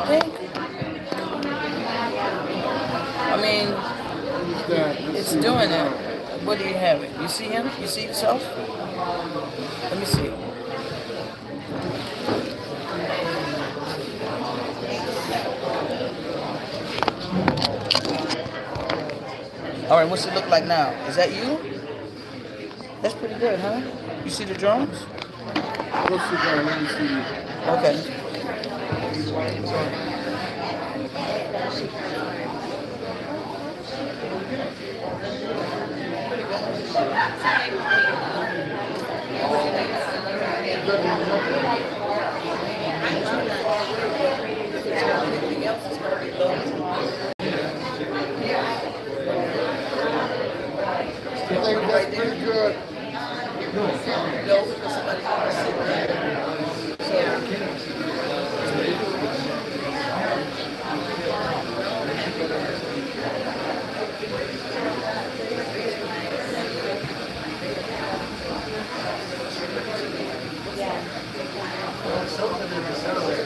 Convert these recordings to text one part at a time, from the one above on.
think? I mean, it's doing it. What do you have it? You see him? You see yourself? Let me see. All right, what's it look like now? Is that you? That's pretty good, huh? You see the drums? Okay.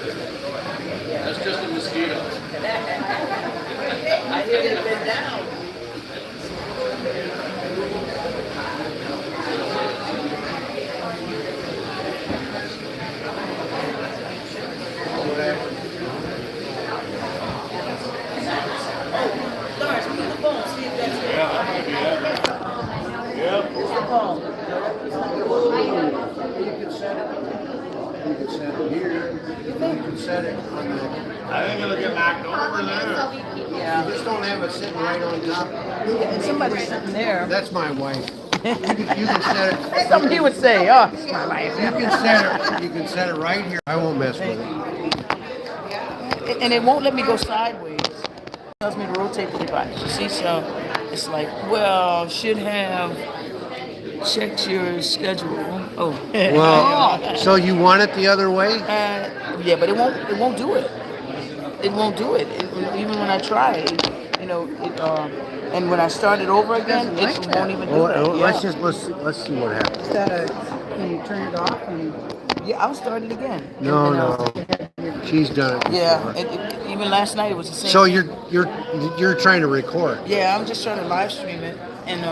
That's just a mosquito. I hear it been down. Lawrence, put the phone, see if that's it. Yeah. It's the phone. You can set it. You can set it here. You can set it on the. I think it'll get knocked over there. Yeah. You just don't have it sitting right on top. And somebody's sitting there. That's my wife. You can set it. That's something he would say. Oh, it's my wife. You can set it. You can set it right here. I won't mess with it. And it won't let me go sideways. It tells me to rotate the device. You see, so it's like, well, should have checked your schedule. Oh, Well, so you want it the other way? yeah, but it won't do it. It won't do it. Even when I try it, and when I start it over again, it won't even do that. Let's see what happens. Is that when you turn it off? Yeah, I'll start it again. No. She's done it. Yeah, even last night it was the same. So you're trying to record. Yeah, I'm just trying to live stream it, and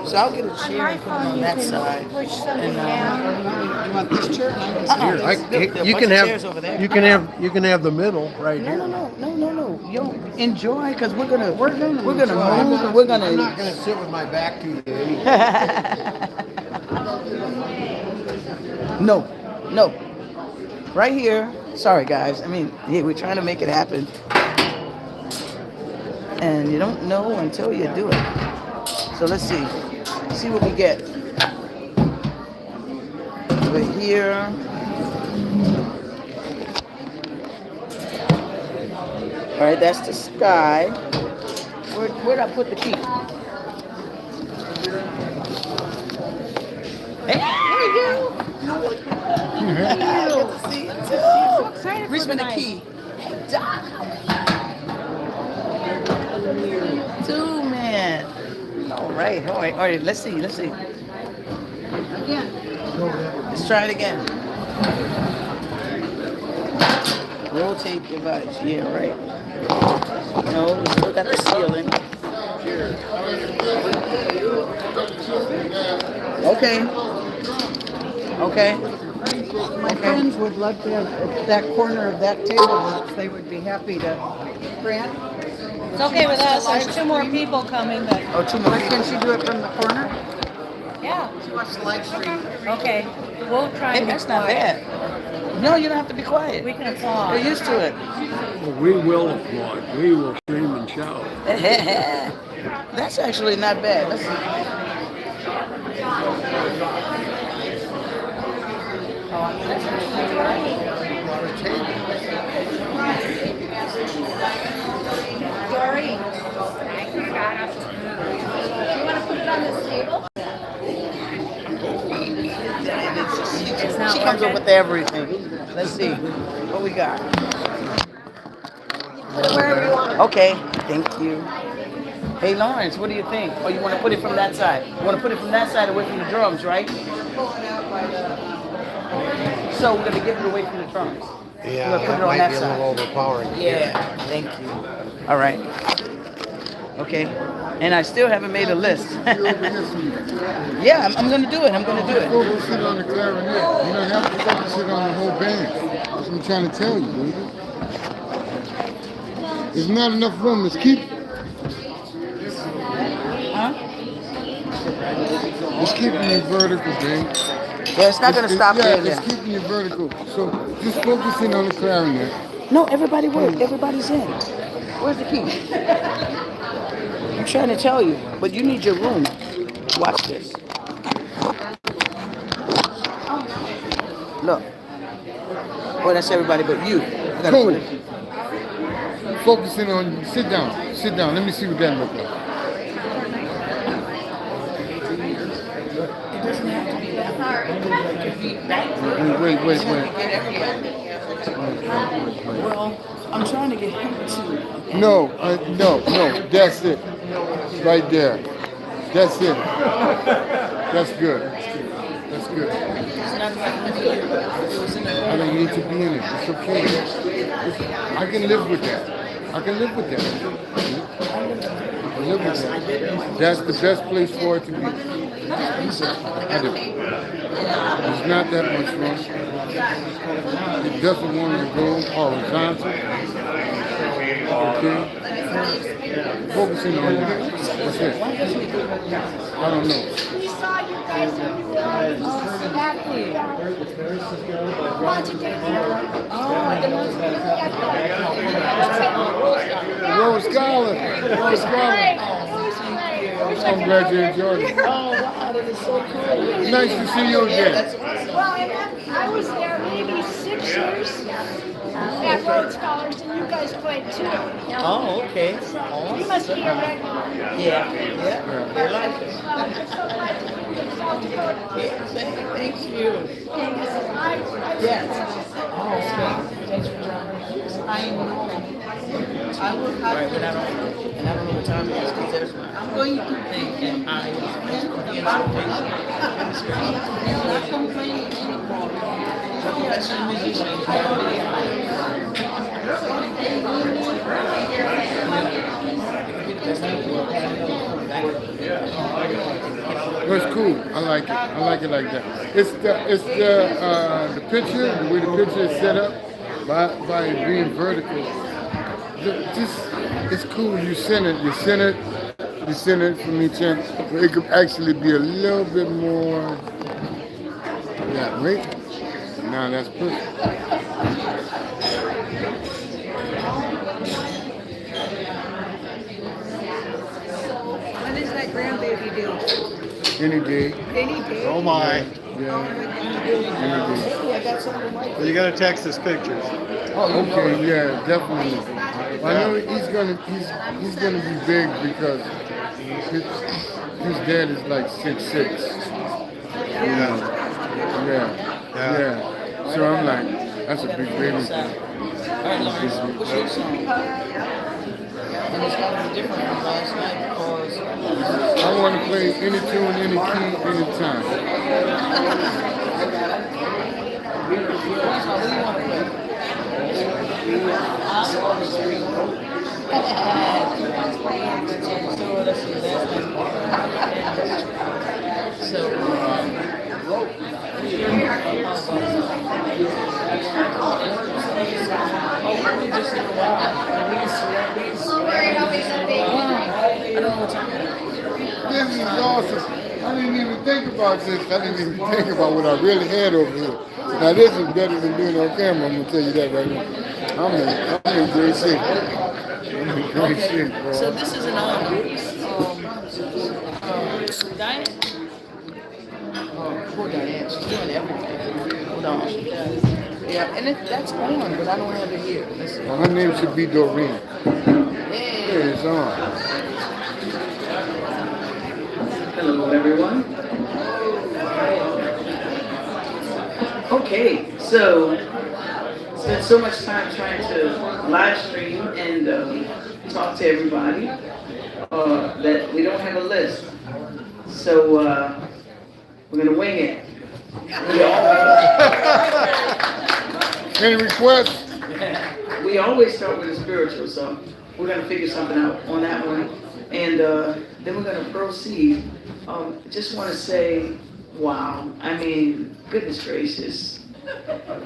so I'll get a chair and put it on that side. Push something And, down. Here, you can have the middle right here. No. Yo, enjoy, cause we're gonna move. And we're I'm gonna. not gonna sit with my back to you. No. Right here. Sorry, guys. I mean, yeah, we're trying to make it happen, and you don't know until you do it. So let's see. See what we get. Over here. All right, that's the sky. Where'd I put the key? Hey, there you go. Good to see you too. Reach me the key. Two man. All right. Let's see. Again. Let's try it again. Rotate device. Yeah, right. No, we still got the ceiling. Okay. My friends would love to have that corner of that table. They would be happy to. Grant? It's okay with us. There's two more people coming, but Oh, two more. Can she do it from the corner? yeah. She wants to live stream. Okay. We'll try Hey, and be that's not quiet. bad. No, you don't have to be quiet. We can You're applaud. used to it. We will applaud. We will scream and shout. That's actually not bad. Let's see. Doreen. You want to put it on this table? She comes up with everything. Let's see what we got. Put it wherever you want. Okay, thank you. Hey Lawrence, what do you think? Oh, you want to put it from that side? You want to put it from that side away from the drums, right? So we're gonna get it away from the drums. Yeah, We'll put that it on might that be a side. little overpowering. Yeah, thank you. All right. Okay. And I still haven't made a list. Yeah, I'm going to do it. I'm going to do it. Focus it on the clarinet. You don't have to focus it on the whole band. That's what I'm trying to tell you, baby. There's not enough room. Let's keep Huh? It's keeping you vertical, babe. Yeah, it's not going to stop Yeah, there. it's keeping you vertical. So just focusing on the clarinet. No, everybody work. Everybody's in. Where's the key? I'm trying to tell you, but you need your room. Watch this. Look. Well, that's everybody but you. I gotta Cool. put it. Focusing on, sit down. Sit down. Let me see what that looks like. Wait. Well, I'm trying to get him to. No, that's it. Right there. That's it. That's good. That's good. I don't need to be in it. It's okay. I can live with that. I can live with that. That's the best place for it to be. I do. There's not that much room. It doesn't want to go horizontal. Okay? Focusing on that. That's it. I don't know. We saw you guys in New Orleans back when Rose Garland. Rose Garland. I'm glad you enjoyed it. Oh, wow, that is so cool. Nice to see you again. Well, I was there maybe 6 years at Rhodes Scholars, and you guys played too. Oh, okay. You must be a regular. Yeah. I like it. Thank you. Yes. Oh, okay. Thanks for joining. I know. I will have to. And I don't know what time it is because there's one. I'm going to think that I not complaining anymore. Professional musician. That's cool. I like it. I like it like that. It's the picture, the way the picture is set up by it being vertical. It's cool. You send it from each end. So it could actually be a little bit more. Yeah, right? Now that's perfect. When is that grandbaby due? Any day. Any day? Oh my. Yeah. Well, you gotta text us pictures. Okay, yeah, definitely. I know he's gonna be big because his dad is like 6'6". Yeah. Yeah. So I'm like, that's a big baby. All right, Lawrence, what's your song? And it's got to be different from last night because I want to play any tune, any key, anytime. what do you want to play? So let's see, last night. So, This is awesome. I didn't even think about this. I didn't even think about what I really had over here. Now this is better than being on camera. I'm gonna tell you that right now. I'm in great shape. I'm in great shape, bro. so this is an Diane? Poor Diane, she's doing everything. Hold on. Yeah, and that's on, but I don't have it here. Let's see. Well, her name should be Doreen. Hey. There it's on. Hello, everyone. Okay, so spent so much time trying to live stream and talk to everybody that we don't have a list. So we're gonna wing it. We all Any requests? We always start with a spiritual, so we're gonna figure something out on that one, and then we're gonna proceed. Just want to say, wow! I mean, goodness gracious,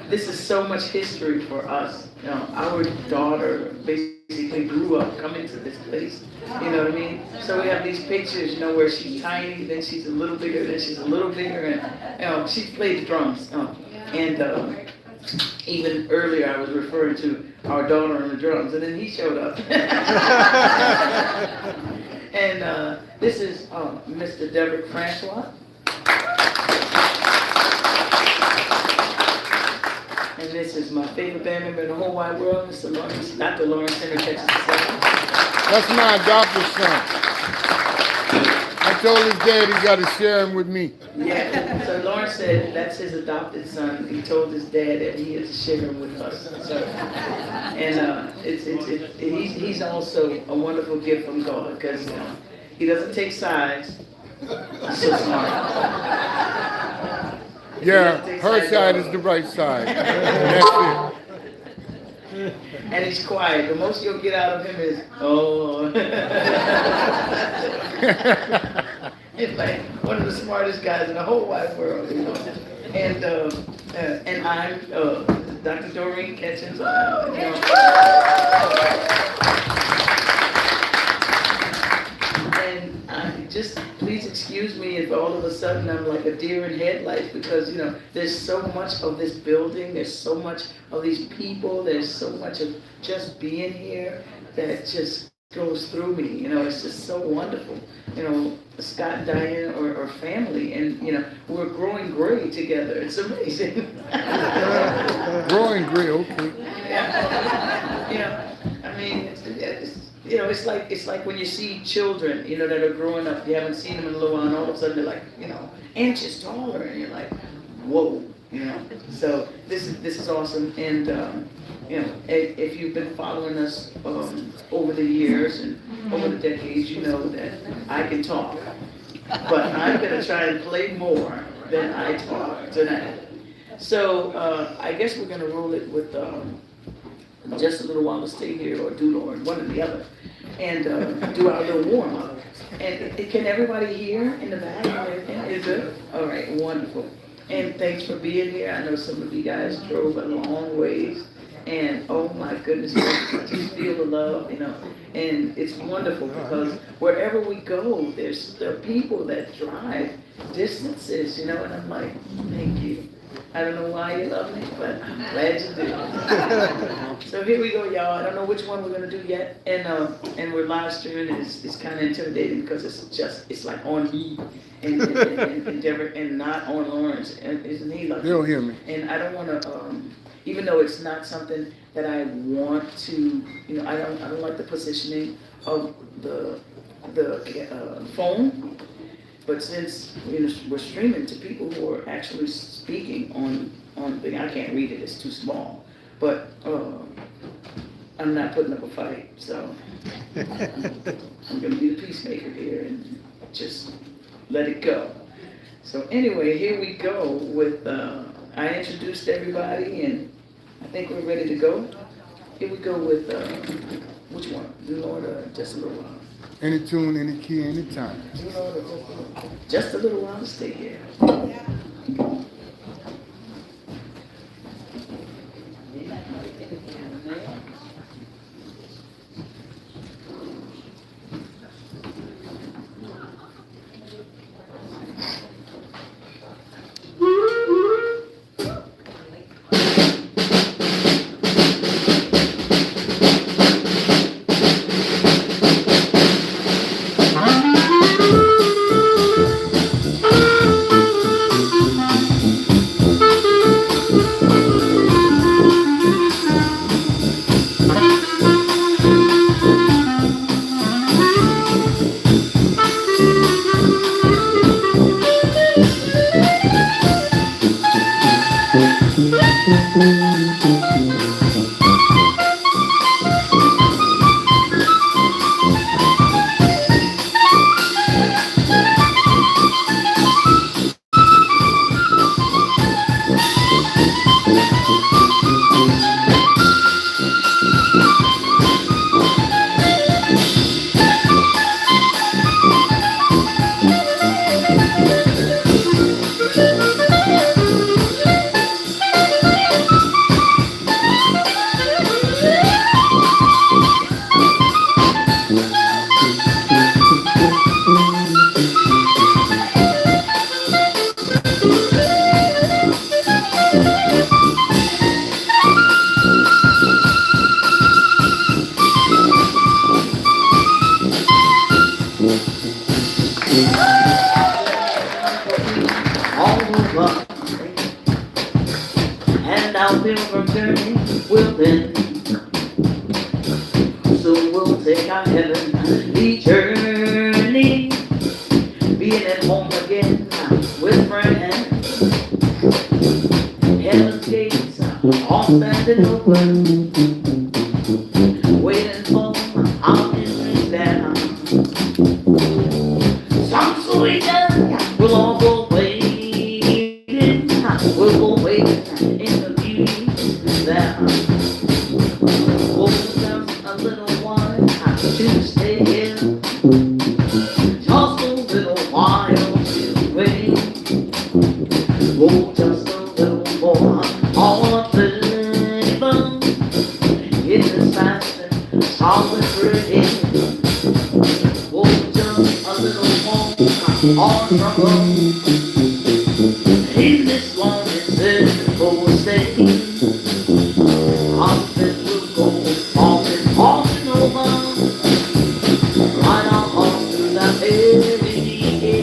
this is so much history for us. You know, our daughter basically grew up coming to this place. You know what I mean? So we have these pictures, you know, where she's tiny, then she's a little bigger, then she's a little bigger, and you know, she played the drums. And even earlier, I was referring to our daughter on the drums, and then he showed up. And this is Mr. Derek Francois. And this is my favorite band member in the whole wide world, Mr. Lawrence, Dr. Lawrence Center, Texas. That's my adopted son. I told his dad he got to share him with me. Yeah, so Lawrence said that's his adopted son. He told his dad that he is to share him with us. So, and he's also a wonderful gift from God because he doesn't take sides. He's so smart. Yeah, her side is the right side. That's it. And he's quiet. The most you'll get out of him is, oh. He's like one of the smartest guys in the whole wide world, you know. And I'm Dr. Doreen Ketchens. And just please excuse me if all of a sudden I'm like a deer in headlights because, you know, there's so much of this building, there's so much of these people, there's so much of just being here that just goes through me. You know, it's just so wonderful. You know, Scott and Diane are family, and, you know, we're growing gray together. It's amazing. Growing gray, okay. Yeah. You know, I mean, you know, it's like when you see children, you know, that are growing up, you haven't seen them in a little while, and all of a sudden they're like, you know, inches taller, and you're like, whoa, you know. So this is awesome, and you know, if you've been following us over the years and over the decades, you know that I can talk, but I'm gonna try and play more than I talk tonight. So I guess we're gonna roll it with. Just a little while to stay here, or do Lord, one or the other, and do our little warm up. And can everybody hear in the back and everything? Is it? All right, wonderful. And thanks for being here. I know some of you guys drove a long ways, and oh my goodness, I just feel the love, you know. And it's wonderful because wherever we go, there are people that drive distances, you know. And I'm like, thank you. I don't know why you love me, but I'm glad you do. So here we go, y'all. I don't know which one we're gonna do yet, and we're live streaming. It's kind of intimidating because it's like on me and Deborah and not on Lawrence, and isn't he lucky? They'll hear me. And I don't want to, even though it's not something that I want to, you know, I don't like the positioning of the phone. But since, you know, we're streaming to people who are actually speaking on thing, I can't read it; it's too small. But I'm not putting up a fight, so I'm going to be the peacemaker here and just let it go. So anyway, here we go with. I introduced everybody, and I think we're ready to go. Here we go with which one? Do Lord or just a little while? Any tune, any key, any time. Just a little while to stay here. our heavenly journey, being at home again with friends. Heaven's gates all standing open, waiting for our entrance down. Some sweet we'll all go waiting, we'll go waiting in the beauty there. Oh, just a little while to stay here, just a little while to wait. Oh, just a little more, all of the fun. It is fast and solid pretty. Oh, just a little more, all trouble. In this long and simple state, our friends will go off and over, right on through that every day.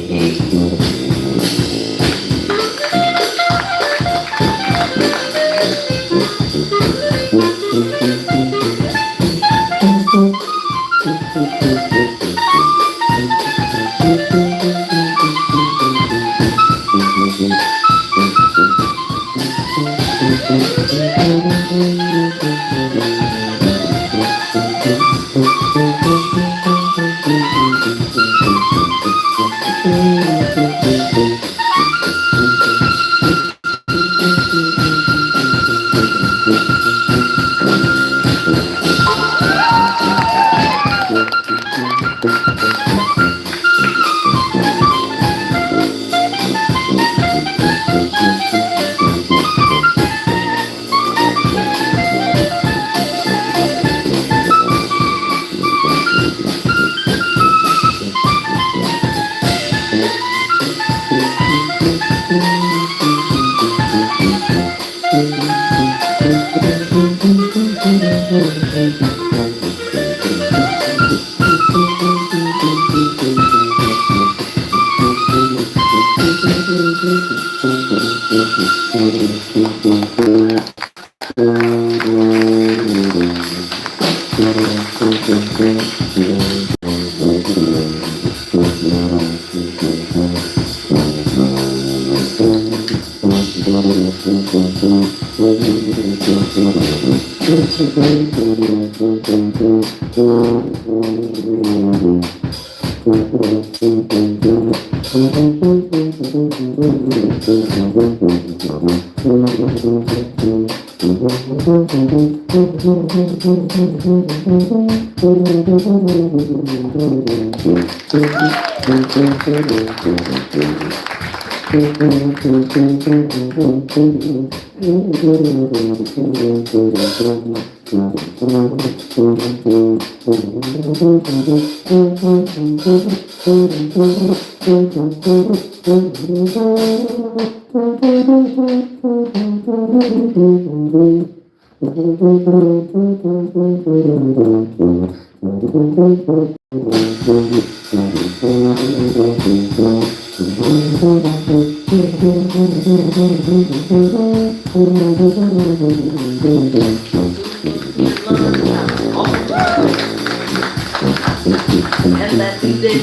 And that day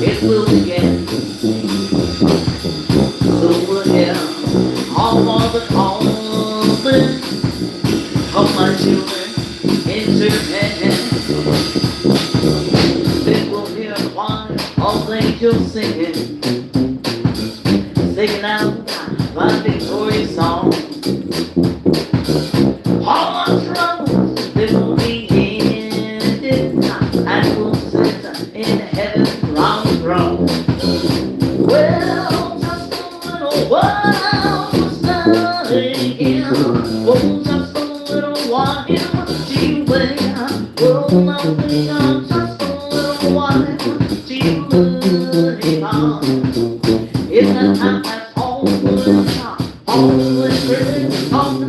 it will begin. So we'll hear all of the calling of my children into heaven. Then we'll hear a choir of angels singing, singing out my victorious song. All our troubles, they will be ended, and we'll sit in heaven's round throne. Well, just a little while to study here. Oh, just a little while to wait. Oh, my dear, just a little while to wait. If the time has all the words, all the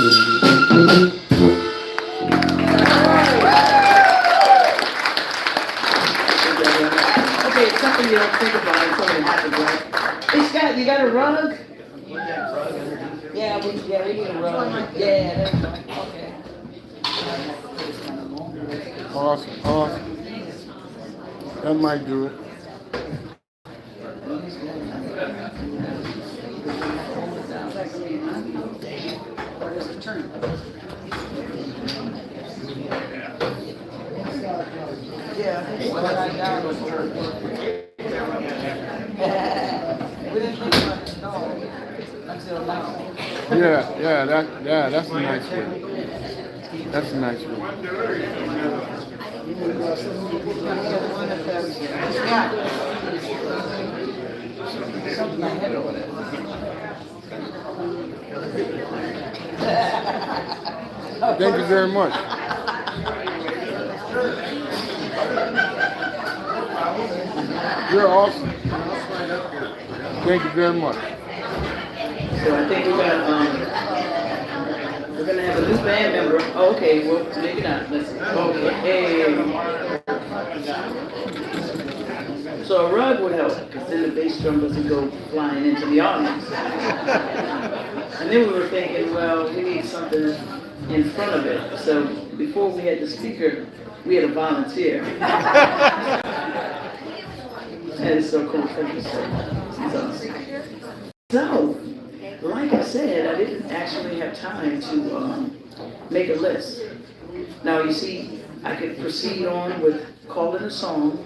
Okay, it's something you don't think about until it happens, right? Hey, Scott, you got a rug? Yeah, we need a rug. Yeah, there you go. Okay. Awesome, awesome. That might do it. Yeah. We didn't think about it, no, until now. That's a nice one. That's a nice one. Something I had over there. Thank you very much. You're awesome. Thank you very much. So I think we're gonna have a new band member. Oh, okay, well maybe not. Let's see. Okay. So a rug would help, because then the bass drum doesn't go flying into the audience. And then we were thinking, well, we need something in front of it. So before we had the speaker, we had a volunteer. And it's so cool. Thank you so much. So, like I said, I didn't actually have time to make a list. Now, you see, I could proceed on with calling a song,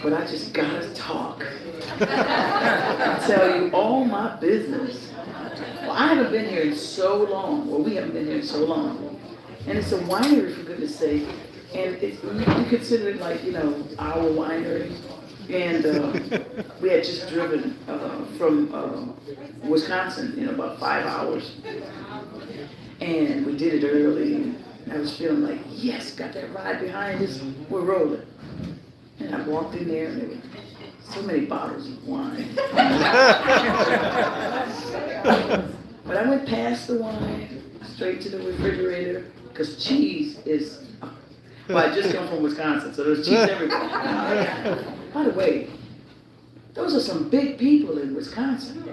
but I just gotta talk. Tell you all my business. Well, I haven't been here in so long. Well, we haven't been here in so long. And it's a winery, for goodness sake. And you consider it like, our winery. And we had just driven from Wisconsin in about 5 hours. And we did it early. And I was feeling like, yes, got that ride behind us. We're rolling. And I walked in there and there were so many bottles of wine. But I went past the wine, straight to the refrigerator, because cheese is, well, I just come from Wisconsin, so there's cheese everywhere. By the way, those are some big people in Wisconsin.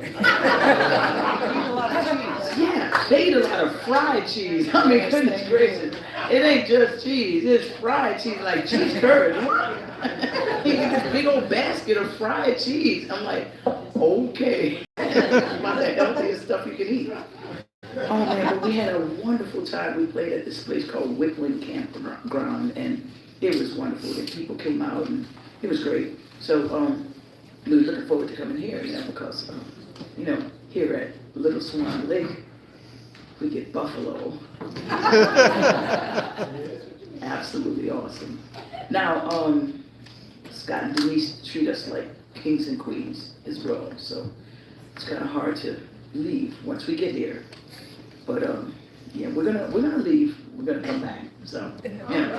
Yeah, they eat a lot of fried cheese. I mean, goodness gracious. It ain't just cheese, it's fried cheese, like cheese curd. You get this big old basket of fried cheese. I'm like, okay. About the healthiest stuff you can eat. Oh man, but we had a wonderful time. We played at this place called Wickland Campground, and it was wonderful. The people came out, and it was great. So we were looking forward to coming here, because here at Little Swann Lake, we get buffalo. Absolutely awesome. Now, Scott and Denise treat us like kings and queens as well, so it's kind of hard to leave once we get here. But yeah, we're gonna leave. We're gonna come back. So yeah.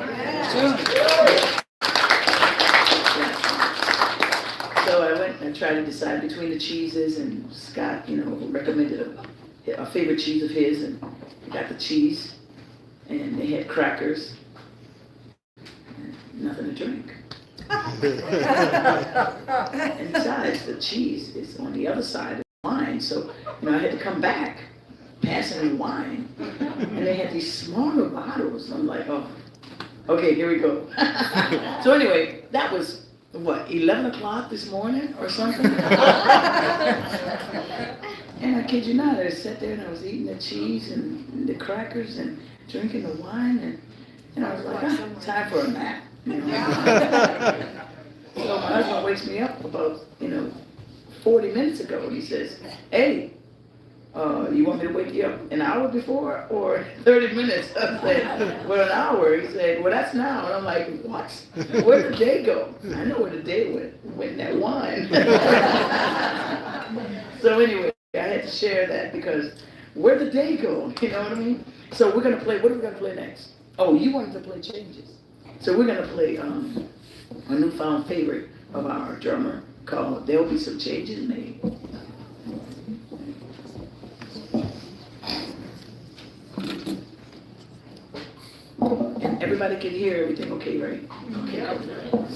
So I went and tried to decide between the cheeses, and Scott, recommended a favorite cheese of his, and we got the cheese, and they had crackers, and nothing to drink. And besides, the cheese is on the other side of the wine, so I had to come back, passing the wine, and they had these smaller bottles. I'm like, oh, okay, here we go. So anyway, that was, 11 o'clock this morning or something? And I kid you not, I sat there and I was eating the cheese and the crackers and drinking the wine, and I was like, time for a nap. So my husband wakes me up about, 40 minutes ago, and he says, hey, you want me to wake you up an hour before or 30 minutes? I said, well, an hour. He said, well, that's now. And I'm like, what? Where'd the day go? I know where the day went in that wine. So anyway, I had to share that because where'd the day go? You know what I mean? So we're going to play, what are we going to play next? Oh, you wanted to play changes. So we're going to play a newfound favorite of our drummer called There'll Be Some Changes Made. everybody can hear everything, okay, right? Okay, cool.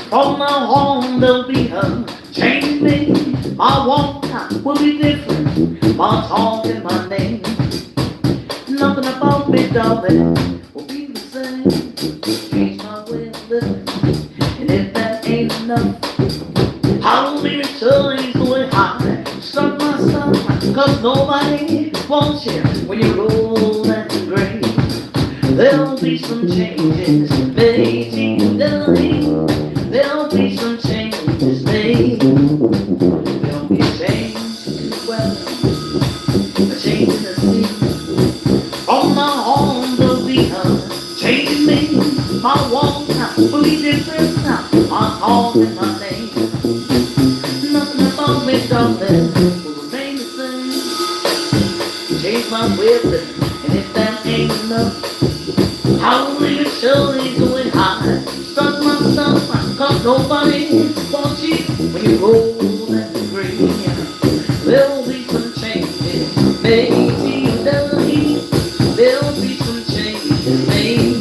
From now on there'll be a change me. My walk will be different. My talk and my name. Nothing about me, darling, will be the same. Change my way of living. And if that ain't enough, I'll be returning to it high. Start my son, cause nobody wants you when you roll that grave. There'll be some changes made in the league. There'll be some changes made. There'll be a change in the weather, a change in the sea. On my home there'll be a change in me. My walk will be different now. My talk and my name. Nothing about me, darling, will remain the same. Change my way of living, and if that ain't enough, I'll leave it surely going high. Start myself, cause nobody wants you when you roll that green. There'll be some changes made in the heat. There'll be some changes made.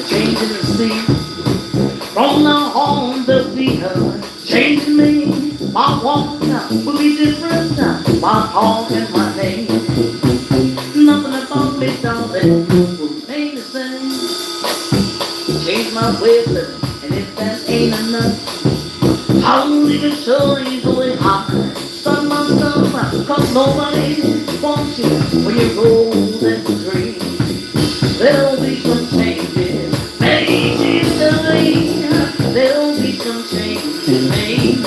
Changing the sea. From now on there'll be a change in me. My walk will be different. My talk and my name. Nothing about me, darling, will remain the same. Change my way of living, and if that ain't enough, I'll leave it so easily. I start myself out, cause nobody wants you when you're old and green. There'll be some changes, maybe there'll be some changes made.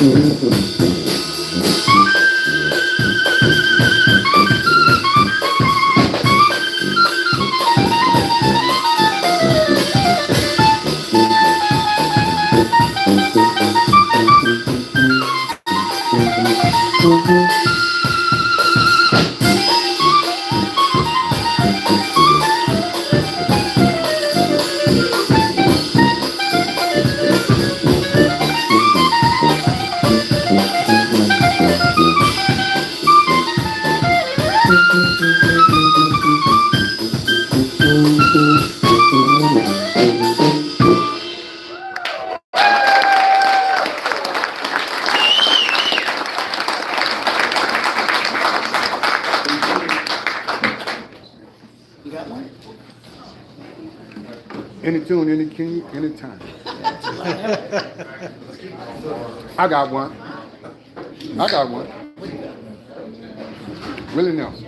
You got one? Any tune, any key, any time. I got one. Willie Nelson.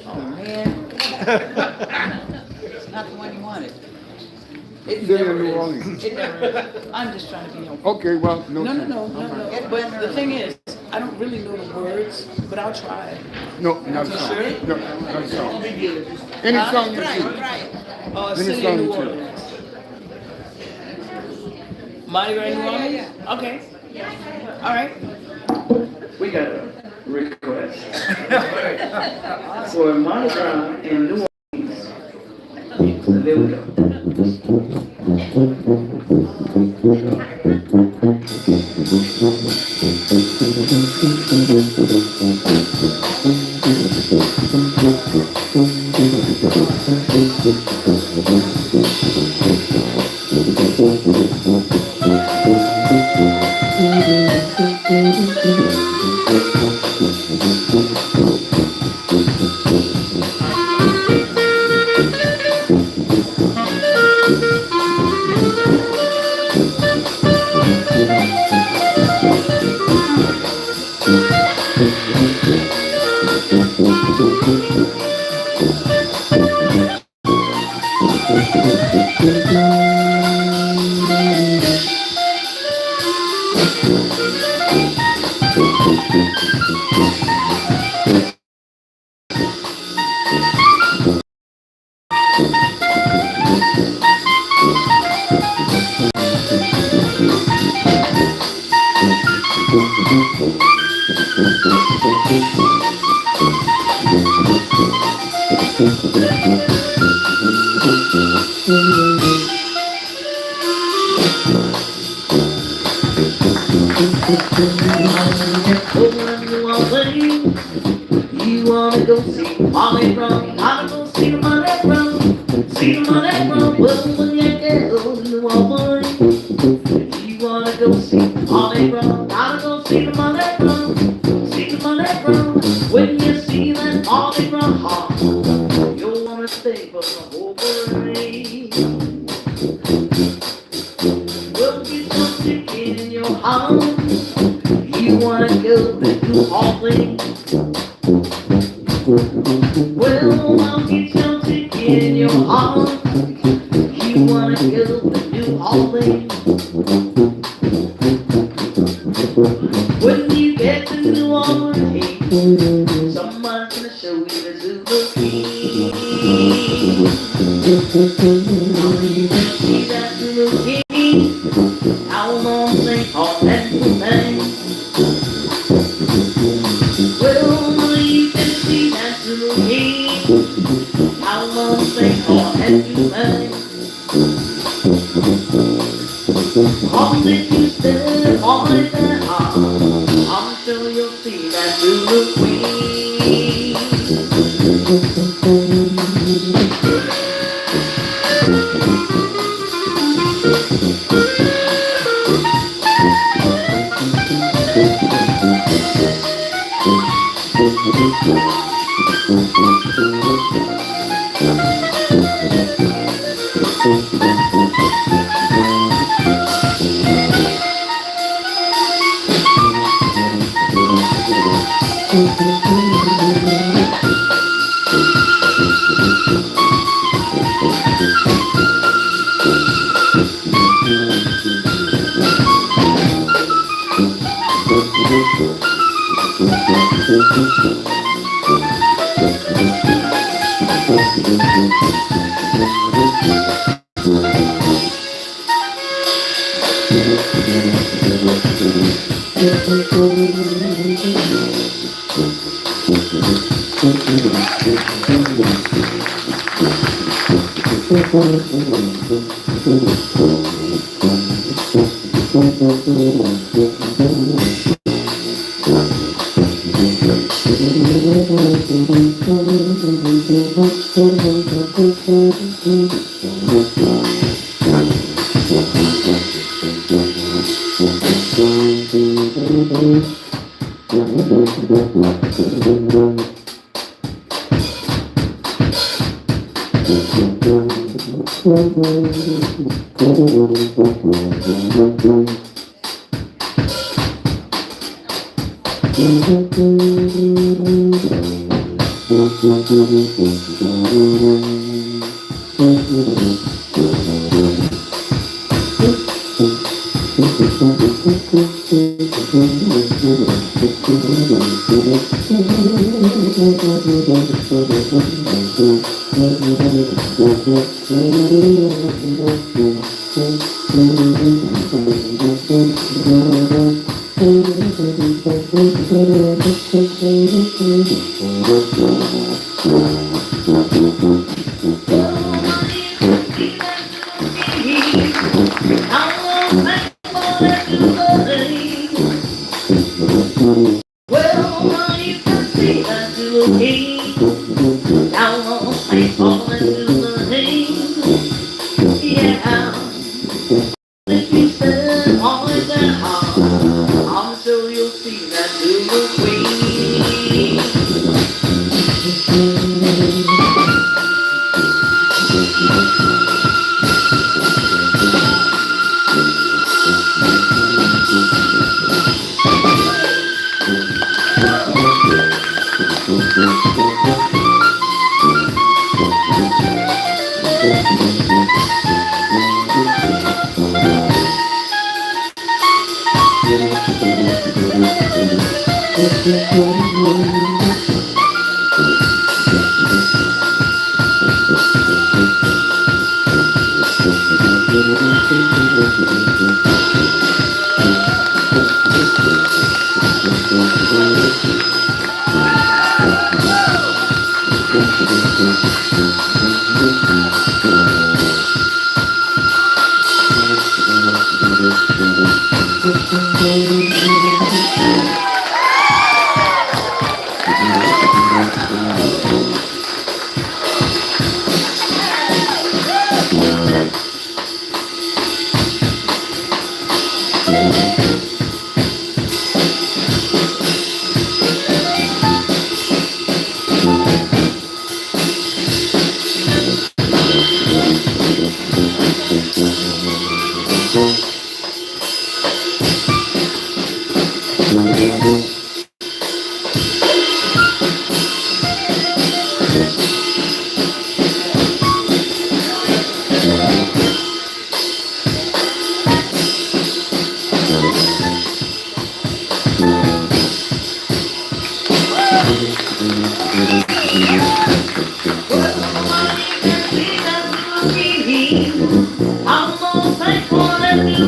Oh, man. It's not the one you wanted. It City never of New is. Orleans. It never is. I'm just trying to be helpful. Okay, well, no. No. tune. But the thing is, I don't really know the words, but I'll try. No, not a song. Sure? No, not a song. Any song you choose. Any City song of you New choose. Orleans. Mardi Gras New Orleans? Okay. All right. We got a request for Mardi Gras in New Orleans. So there we go. You wanna go see Molly Brown? Wanna go see Molly Brown? See Molly Brown? Well, when you get old, you want you wanna go see Molly Brown? Wanna go see the Molly Brown? See the Molly Brown? When you see that Molly Brown heart, you'll wanna stay for the whole parade. Well, get some ticket in your house. You wanna go to New Orleans? Well, I'll get some ticket in your heart. You wanna go to New Orleans? When you get to New Orleans, someone's gonna show you the Zulu. You can see that little king. How long they call that thing? Well, you can see that little king. How long they call that thing? How did you step on it that hard? I'm sure you'll see that little queen.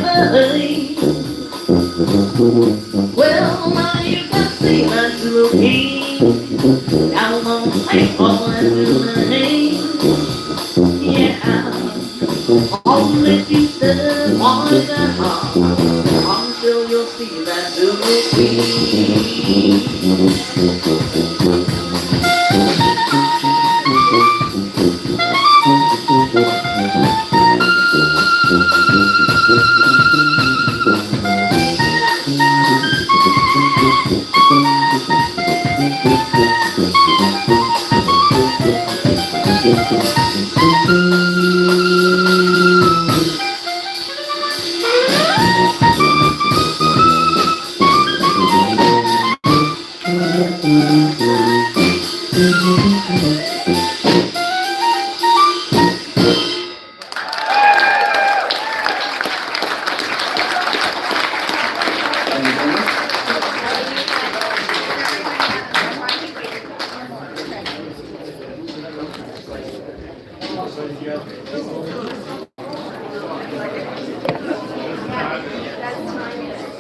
play. Well, now you can see that little king down on the lake, all in the name. Yeah, only keep the one in the heart until you'll see that little king.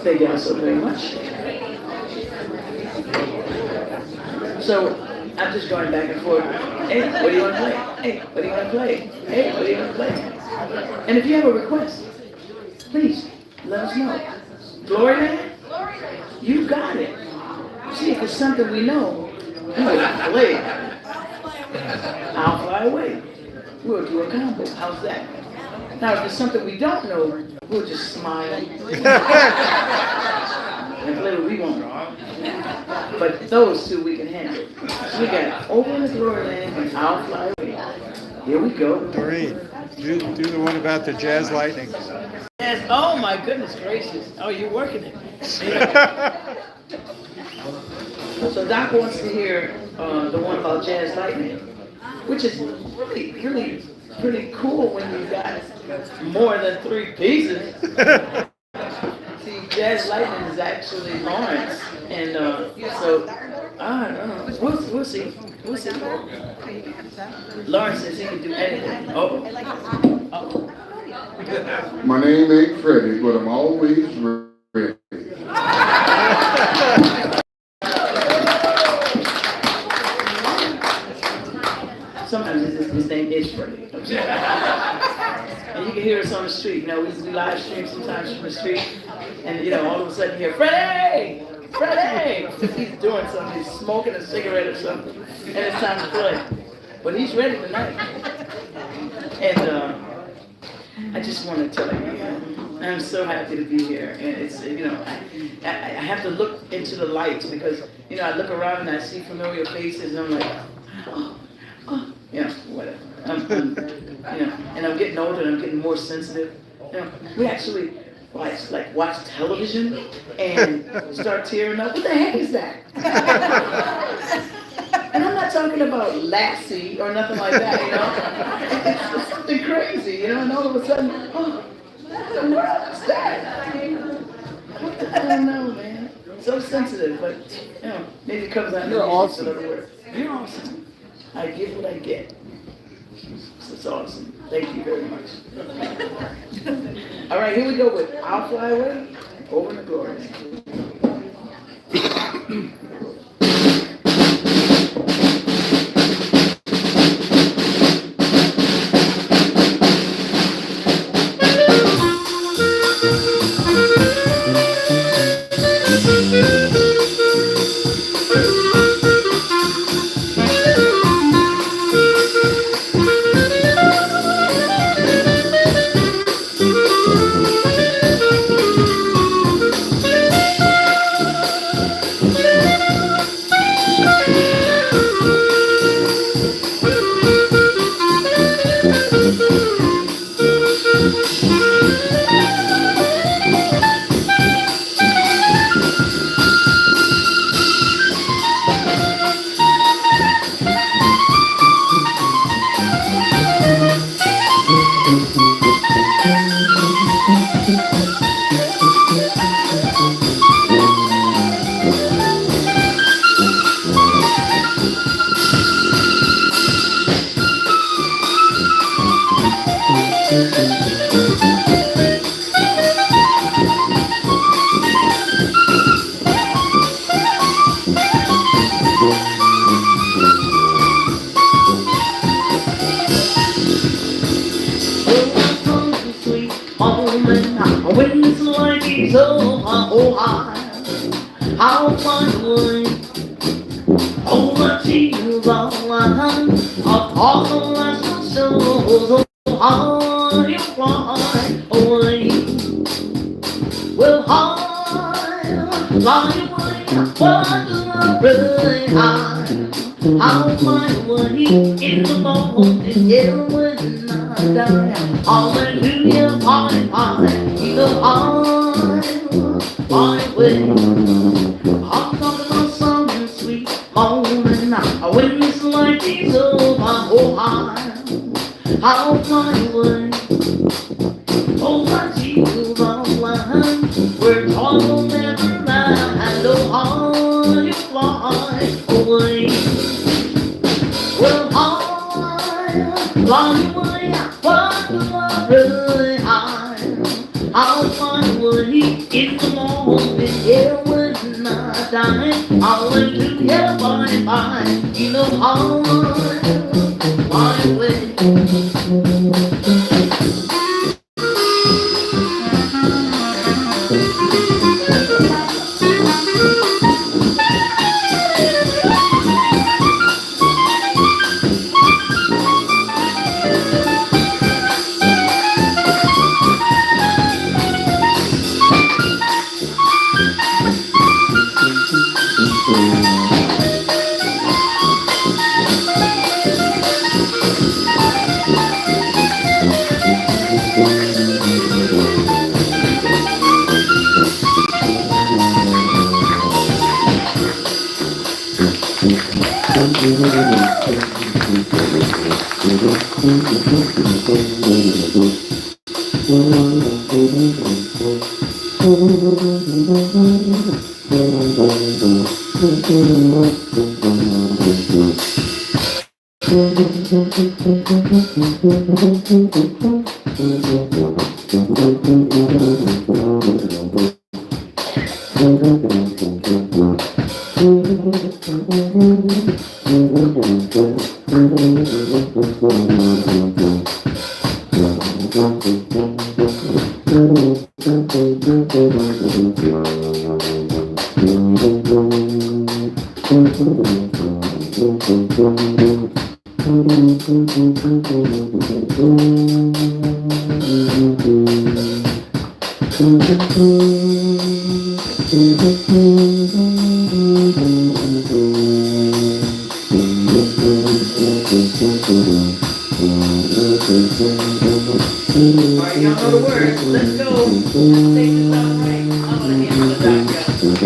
Thank you all so very much. So I'm just going back and forth. Hey, what do you want to play? Hey, what do you want to play? Hey, what do you want to play? And if you have a request, please let us know. Gloryland, you got it. See, if it's something we know, we will play. I'll fly away. We'll do a combo. How's that? Now, if it's something we don't know, we'll just smile and play what we want. But those two we can handle. So we got Over in the Glory Land and I'll Fly Away. Here we go. Doreen, do the one about the jazz lightning. Yes. Oh my goodness gracious. Oh, you're working it. So Doc wants to hear the one about jazz lightning, which is really pretty cool when you got more than 3 pieces. See, Jazz Lightning is actually Lawrence, and so I don't know. We'll see. We'll see. Lawrence says he can do anything. Oh. My name ain't Freddie, but I'm always ready. Sometimes his name is Freddie. And you can hear us on the street. You know, we live stream sometimes from the street, and all of a sudden you hear Freddie, Freddie. He's doing something. He's smoking a cigarette or something, and it's time to play. But he's ready tonight. And I just want to tell you, I'm so happy to be here. And it's I have to look into the lights because I look around and I see familiar faces, and I'm like, oh, whatever. And I'm getting older and I'm getting more sensitive. We actually watch television and start tearing up. What the heck is that? And I'm not talking about Lassie or nothing like that, It's something crazy, and all of a sudden, oh, what the world is that? I don't know, man. So sensitive, but maybe it comes out. You're awesome. You're awesome. I get what I get. It's awesome. Thank you very much. All right, here we go with I'll Fly Away, Over in the Glory. when this life is over, oh, I'll find a way. Oh, the tears of mine are all the last souls, oh, how you fly away. Well, fly away, but really I'll find a way in the morning, yeah, when I die. Hallelujah, fine, you know I'll find a way. I'm talking about something sweet morning now. When this life is over, oh, I'll find a way. Oh, my Jesus, on land, where joy will never land, and oh, how you fly away. Well, fly away, but really I'll find a way in the morning, yeah, when I die. Hallelujah, bye, bye, you know I'll find a way. Y'all know the words. Let's go. Sing this out right. I'm gonna get to the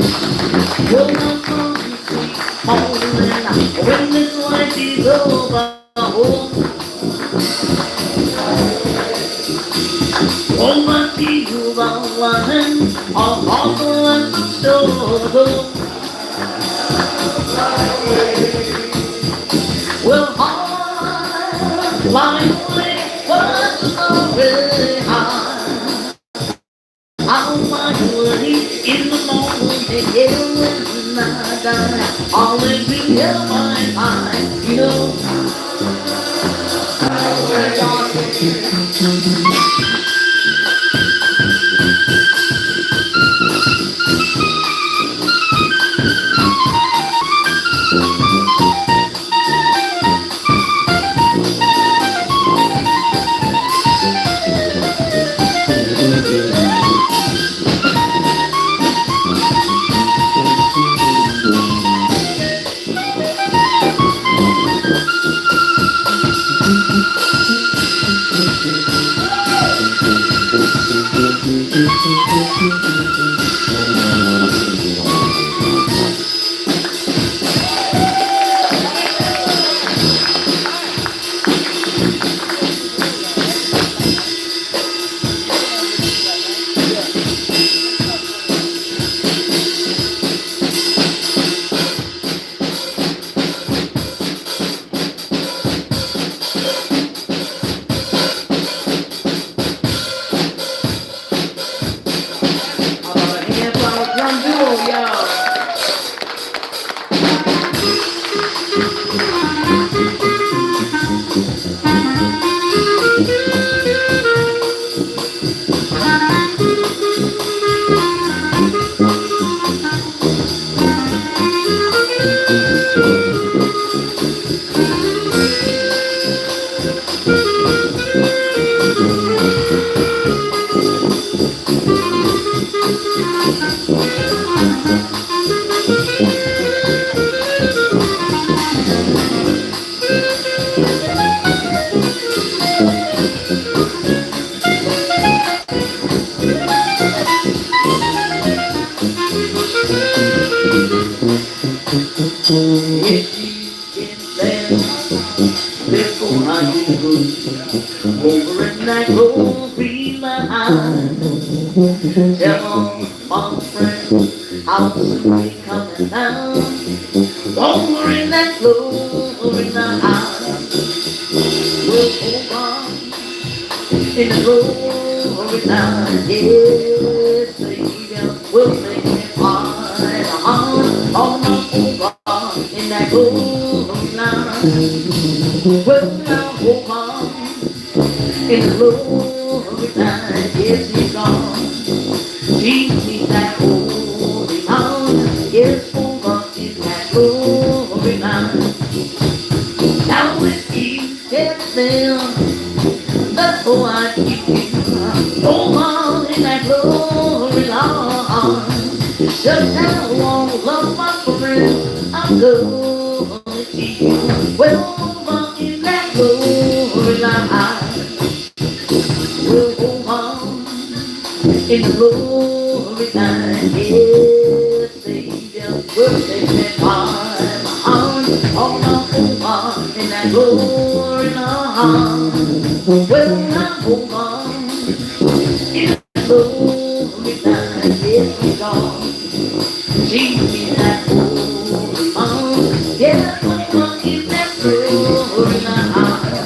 Well, my song is sweet, when this life is over, all my tears are lying on the land of sorrow. Well, fly away, but really I'll find a way in the morning, yeah, when I die. Always be here, fine, you know. Tell all my friends I'll soon be coming down. Over in that glory now, we'll hold on in the glory now. Yes, Savior will make me fine. On my hold on in that glory now. Well, now hold on in the glory now. Yes, He's gone. Jesus, that holy mountain, yes, over in that glory mountain. Now with He steps down, that's who I keep you. Over in that glory line. Just now, I won't love my friend, I'm going to keep you. Well, over in that glory line. We'll hold on in the glory time, yes, Savior will take me fine. On the hold in that glory line. Well, now hold on in the glory time, yes, He's gone. Jesus, that holy mountain, yes, hold on in that glory line.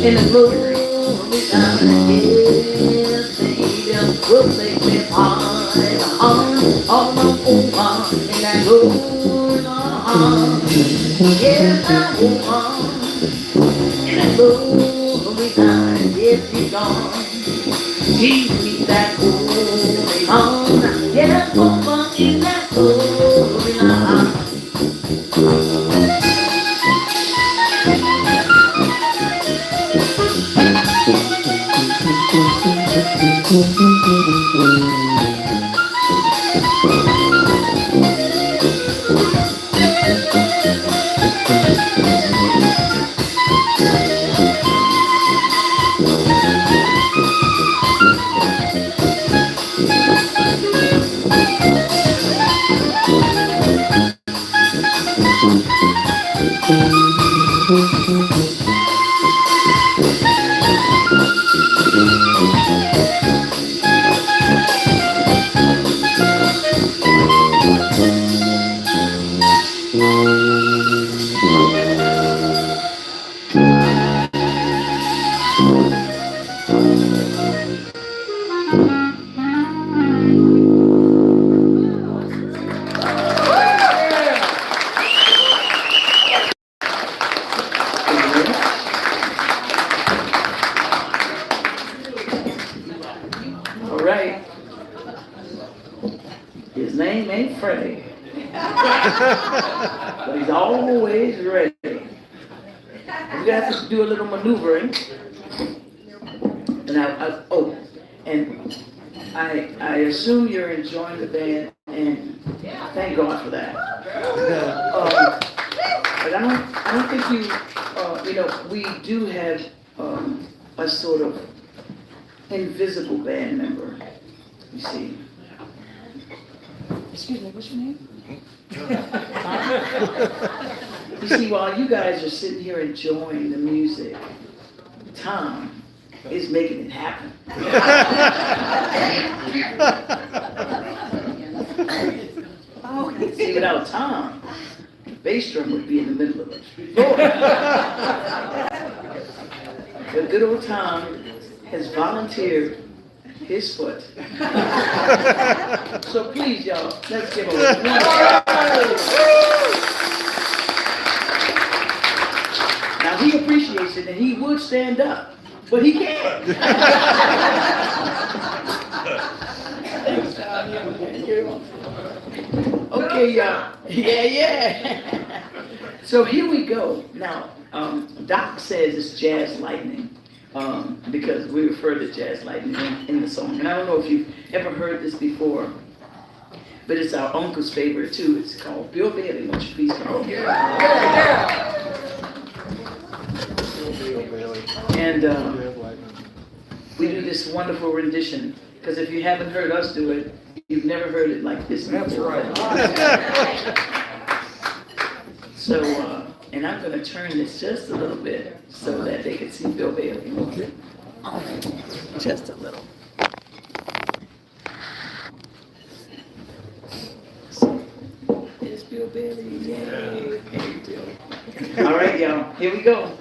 In the glory time, yes, Savior will take me high on my over in that glory line. Yes, I hold on in that glory time, yes, He's gone. Jesus, that holy line, yes, over in that glory line. But he's always ready. We're gonna have to do a little maneuvering. And I assume you're enjoying the band, and thank God for that. But I don't think we do have a sort of invisible band member. You see. Excuse me, what's your name? You see, while you guys are sitting here enjoying the music, Tom is making it happen. See, without Tom, the bass drum would be in the middle of the floor. But good old Tom has volunteered his foot. So please, y'all, let's give him a Now he appreciates it, and he would stand up, but he can't. Okay, y'all. Yeah. So here we go. Now, Doc says it's jazz lightning. Because we refer to jazz lightning in the song. And I don't know if you've ever heard this before, but it's our uncle's favorite too. It's called Bill Bailey. Won't you please come? And we do this wonderful rendition, because if you haven't heard us do it, you've never heard it like this before. That's right. So, and I'm going to turn this just a little bit so that they can see Bill Bailey. Okay. Just a little. There's Bill Bailey. Yay. Hey, Bill. All right, y'all. Here we go.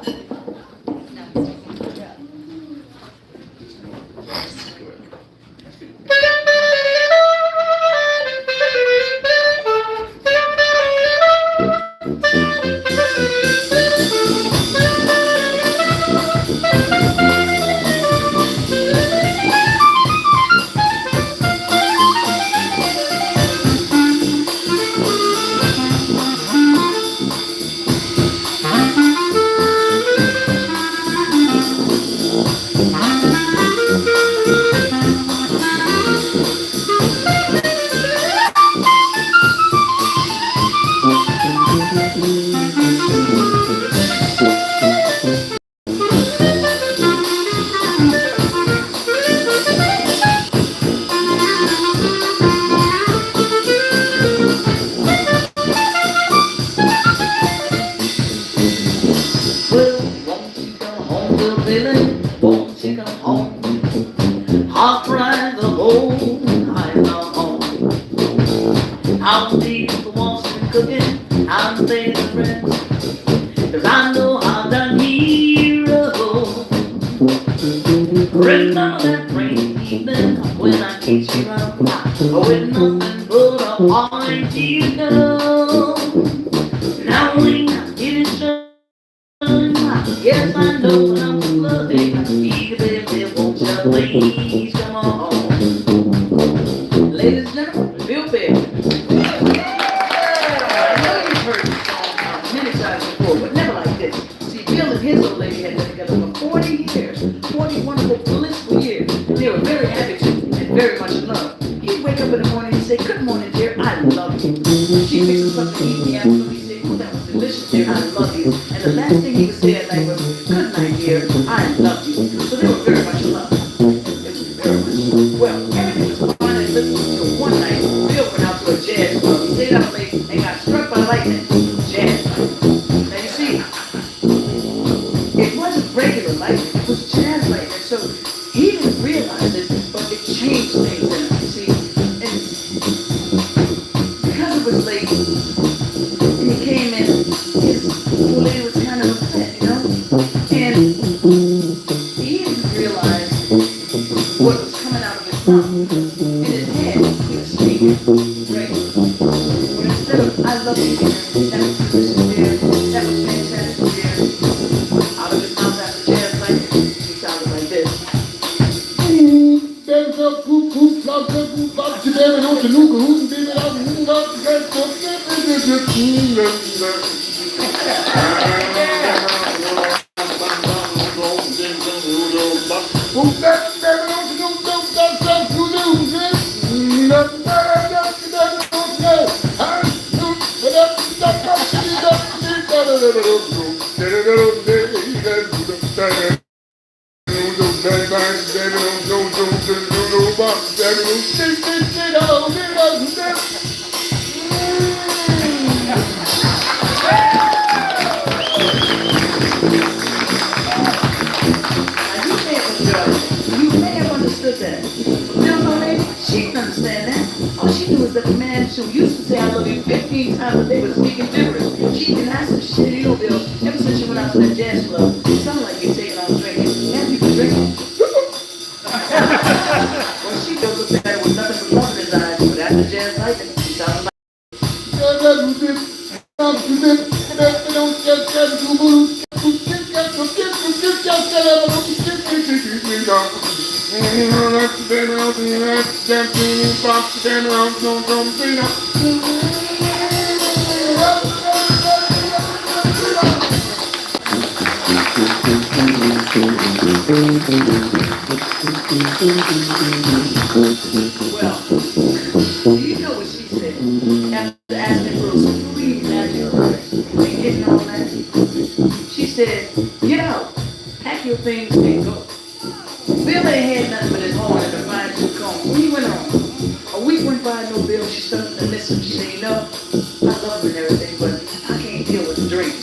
Together, don't you look who's been out, You may have understood that. Now, no lady, she didn't understand that. All she knew was that the man who used to say I love you 15 times a day was speaking gibberish. She didn't ask some shit hillbill ever since she went out to that jazz club. It sounded like you're taking on drinking. And people drinking. Well, she just looked at it with nothing but love in his eyes, but after jazz lightning, she sounded like well, you know what she said. After asking for some free magic words and getting all that, she said, get out, pack your things and go. Bill ain't had nothing but his horn and a fine tooth comb. When he went on, a week went by, no Bill. She started to miss him. She said, you know, I love her and everything, but I can't deal with the drink.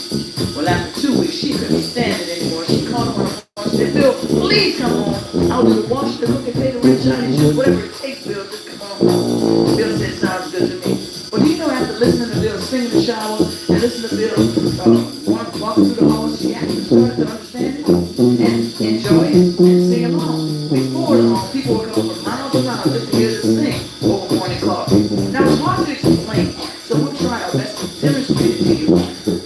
Well, after 2 weeks, she couldn't stand it anymore. She called him on the phone and said, Bill, please come home. I'll do the wash, the cook, and pay the rent, Johnny, just whatever it takes, Bill, just come on home. Bill said, sounds good to me. Well, do you know, after listening to Bill sing in the shower and listening to Bill walk through the halls, she actually started to understand it and enjoy it and sing along. Before long, people would come from miles around just to hear this sing over morning coffee. Now, it's hard to explain, so we'll try our best to demonstrate it to you.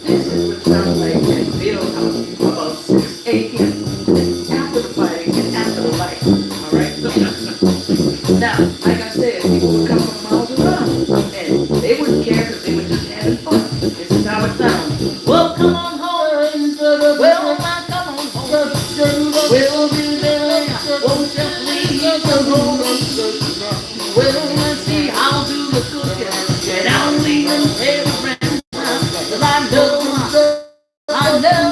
This is what it sounds like at Bill's house about 6 a.m. after the fighting and after the light. All right? Now, like I said, people would come from miles around, and they wouldn't care because they were just having fun. This is how it sounds. Well, come on home. Well, now come on home. We'll be there. Won't you please come home? Well, let's see, I'll do the cooking, and I'll even pay the rent. 'Cause I know what I know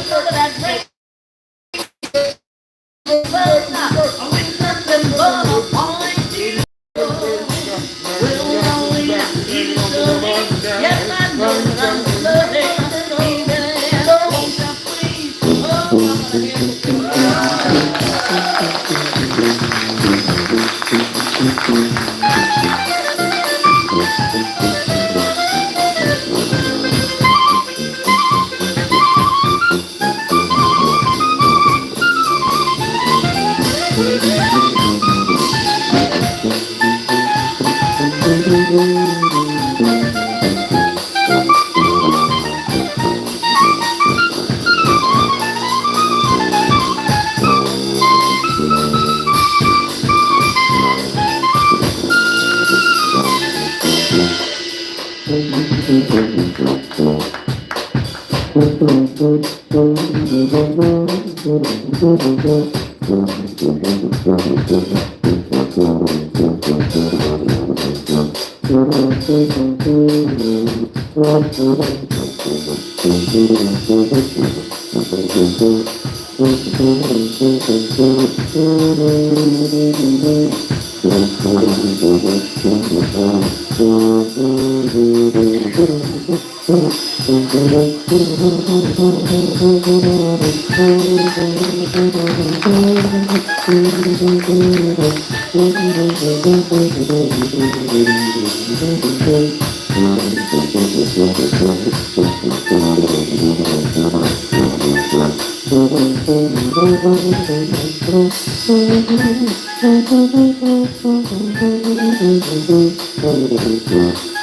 of that great. Well, now, I went nothing but a point. Well, only after you love me. Yes, I know that I'm loving. Won't you please? Oh, I'm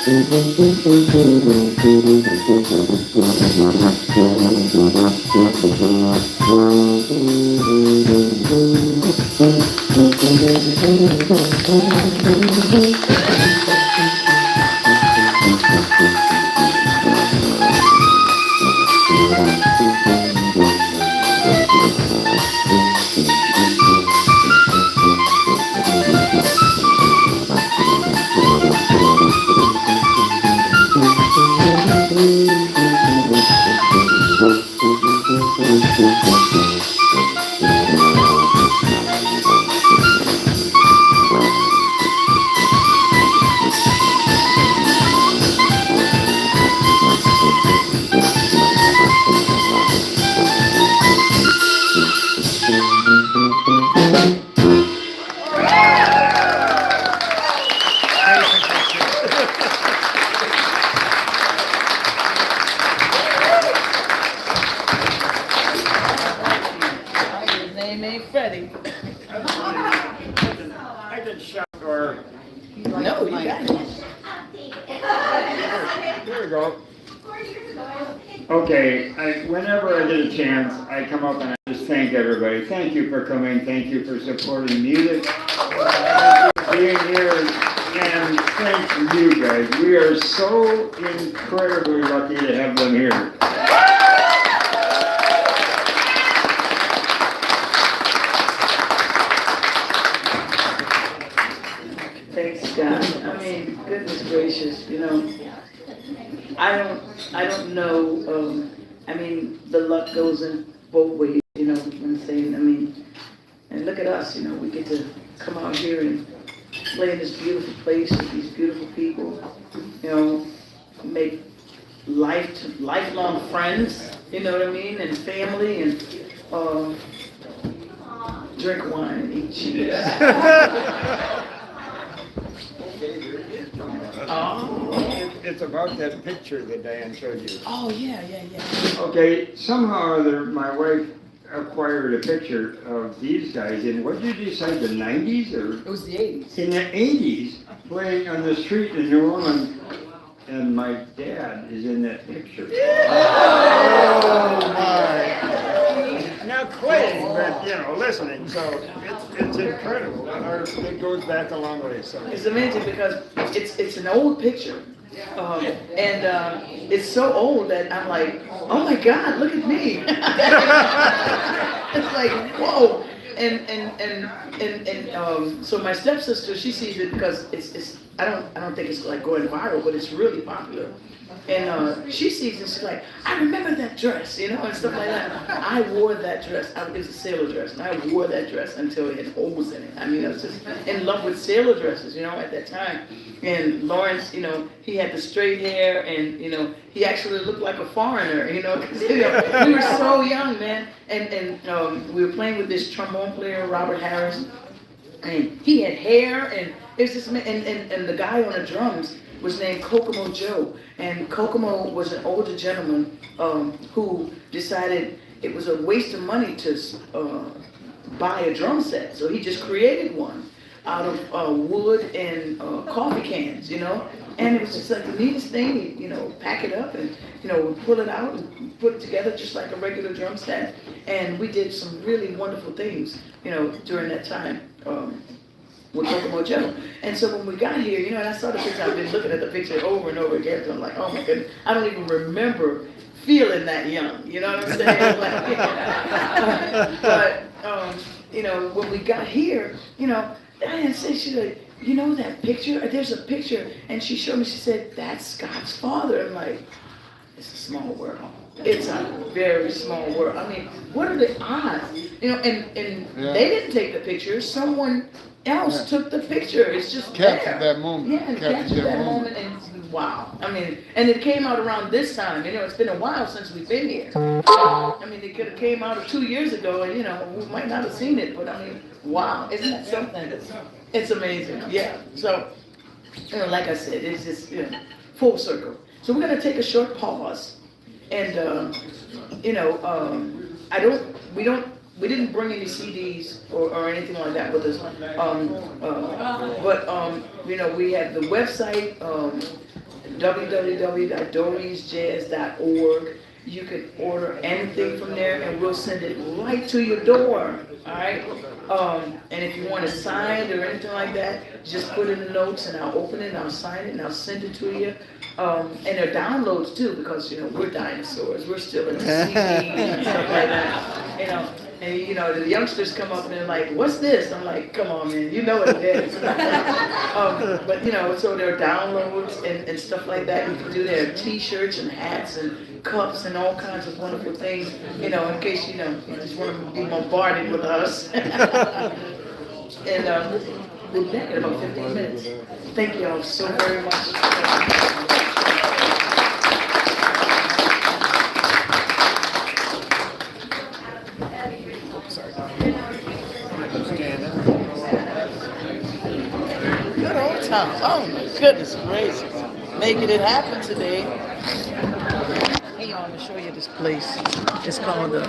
His name ain't Freddie. I can shout or, No, you got it. here we go. Okay, whenever I get a chance, I come up and I just thank everybody. Thank you for coming, thank you for supporting music, thank you for being here, and thanks to you guys. We are so incredibly lucky to have them here. Thanks, God. I mean, goodness gracious, you know, I don't know, I mean, the luck goes in both ways, you know, what I'm saying, I mean, and look at us, you know, we get to come out here and play in this beautiful place with these beautiful people, you know, make lifelong friends, you know what I mean, and family, and, drink wine and eat cheese. It's about that picture that Diane showed you. Oh, yeah. Okay, somehow or other, my wife acquired a picture of these guys in, what did you say, the 90s or? It was the 80s. In the 80s, playing on the street in New Orleans, and my dad is in that picture. Oh, my. Not playing, but, you know, listening, so it's incredible. It goes back a long way, so. It's amazing because it's an old picture. And it's so old that I'm like, oh my God, look at me. It's like, whoa. And so my stepsister, she sees it because it's I don't think it's like going viral, but it's really popular. And she sees it, she's like, I remember that dress, you know, and stuff like that. I wore that dress. It was a sailor dress, and I wore that dress until it had holes in it. I mean, I was just in love with sailor dresses, you know, at that time. And Lawrence, you know, he had the straight hair, and, you know, he actually looked like a foreigner, you know, because, you know, we were so young, man. And we were playing with this trombone player, Robert Harris, and he had hair, and it was just, and the guy on the drums was named Kokomo Joe. And Kokomo was an older gentleman who decided it was a waste of money to buy a drum set. So he just created one out of wood and coffee cans, you know. And it was just like the neatest thing, you know, pack it up and, you know, pull it out and put it together just like a regular drum set. And we did some really wonderful things, you know, during that time. With Kokomo Joe. And so when we got here, you know, and I saw the picture, I've been looking at the picture over and over again, so I'm like, oh my goodness, I don't even remember feeling that young, you know what I'm saying? Like, but, you know, when we got here, you know, Diane said, she's like, you know that picture? There's a picture, and she showed me, she said, that's Scott's father. I'm like, it's a small world. It's a very small world. I mean, what are the odds? You know, and they didn't take the picture, someone else took the picture. It's just Captured there. that moment. Yeah, and captured that moment, and wow. I mean, and it came out around this time. You know, it's been a while since we've been here. I mean, it could have came out 2 years ago, and you know, we might not have seen it, but I mean, wow, isn't that something? It's amazing. Yeah. So, you know, like I said, it's just, you know, full circle. So we're gonna take a short pause, and you know, we didn't bring any CDs or anything like that with us. But you know, we have the website, www.doreensjazz.org. You can order anything from there and we'll send it right to your door, all right? And if you want it signed or anything like that, just put in the notes and I'll open it and I'll sign it and I'll send it to you. And there are downloads too because, we're dinosaurs. We're still in the CD and stuff like that, And the youngsters come up and they're like, "What's this?" I'm like, "Come on, man, you know what it is." But so there are downloads and stuff like that. You can do there are T-shirts and hats and cups and all kinds of wonderful things. In case you just want to be bombarded with us. And we'll be back in about 15 minutes. Thank you all so very much. Good old time. Oh my goodness gracious. Making it happen today. Hey y'all, I'm gonna show you this place. It's called the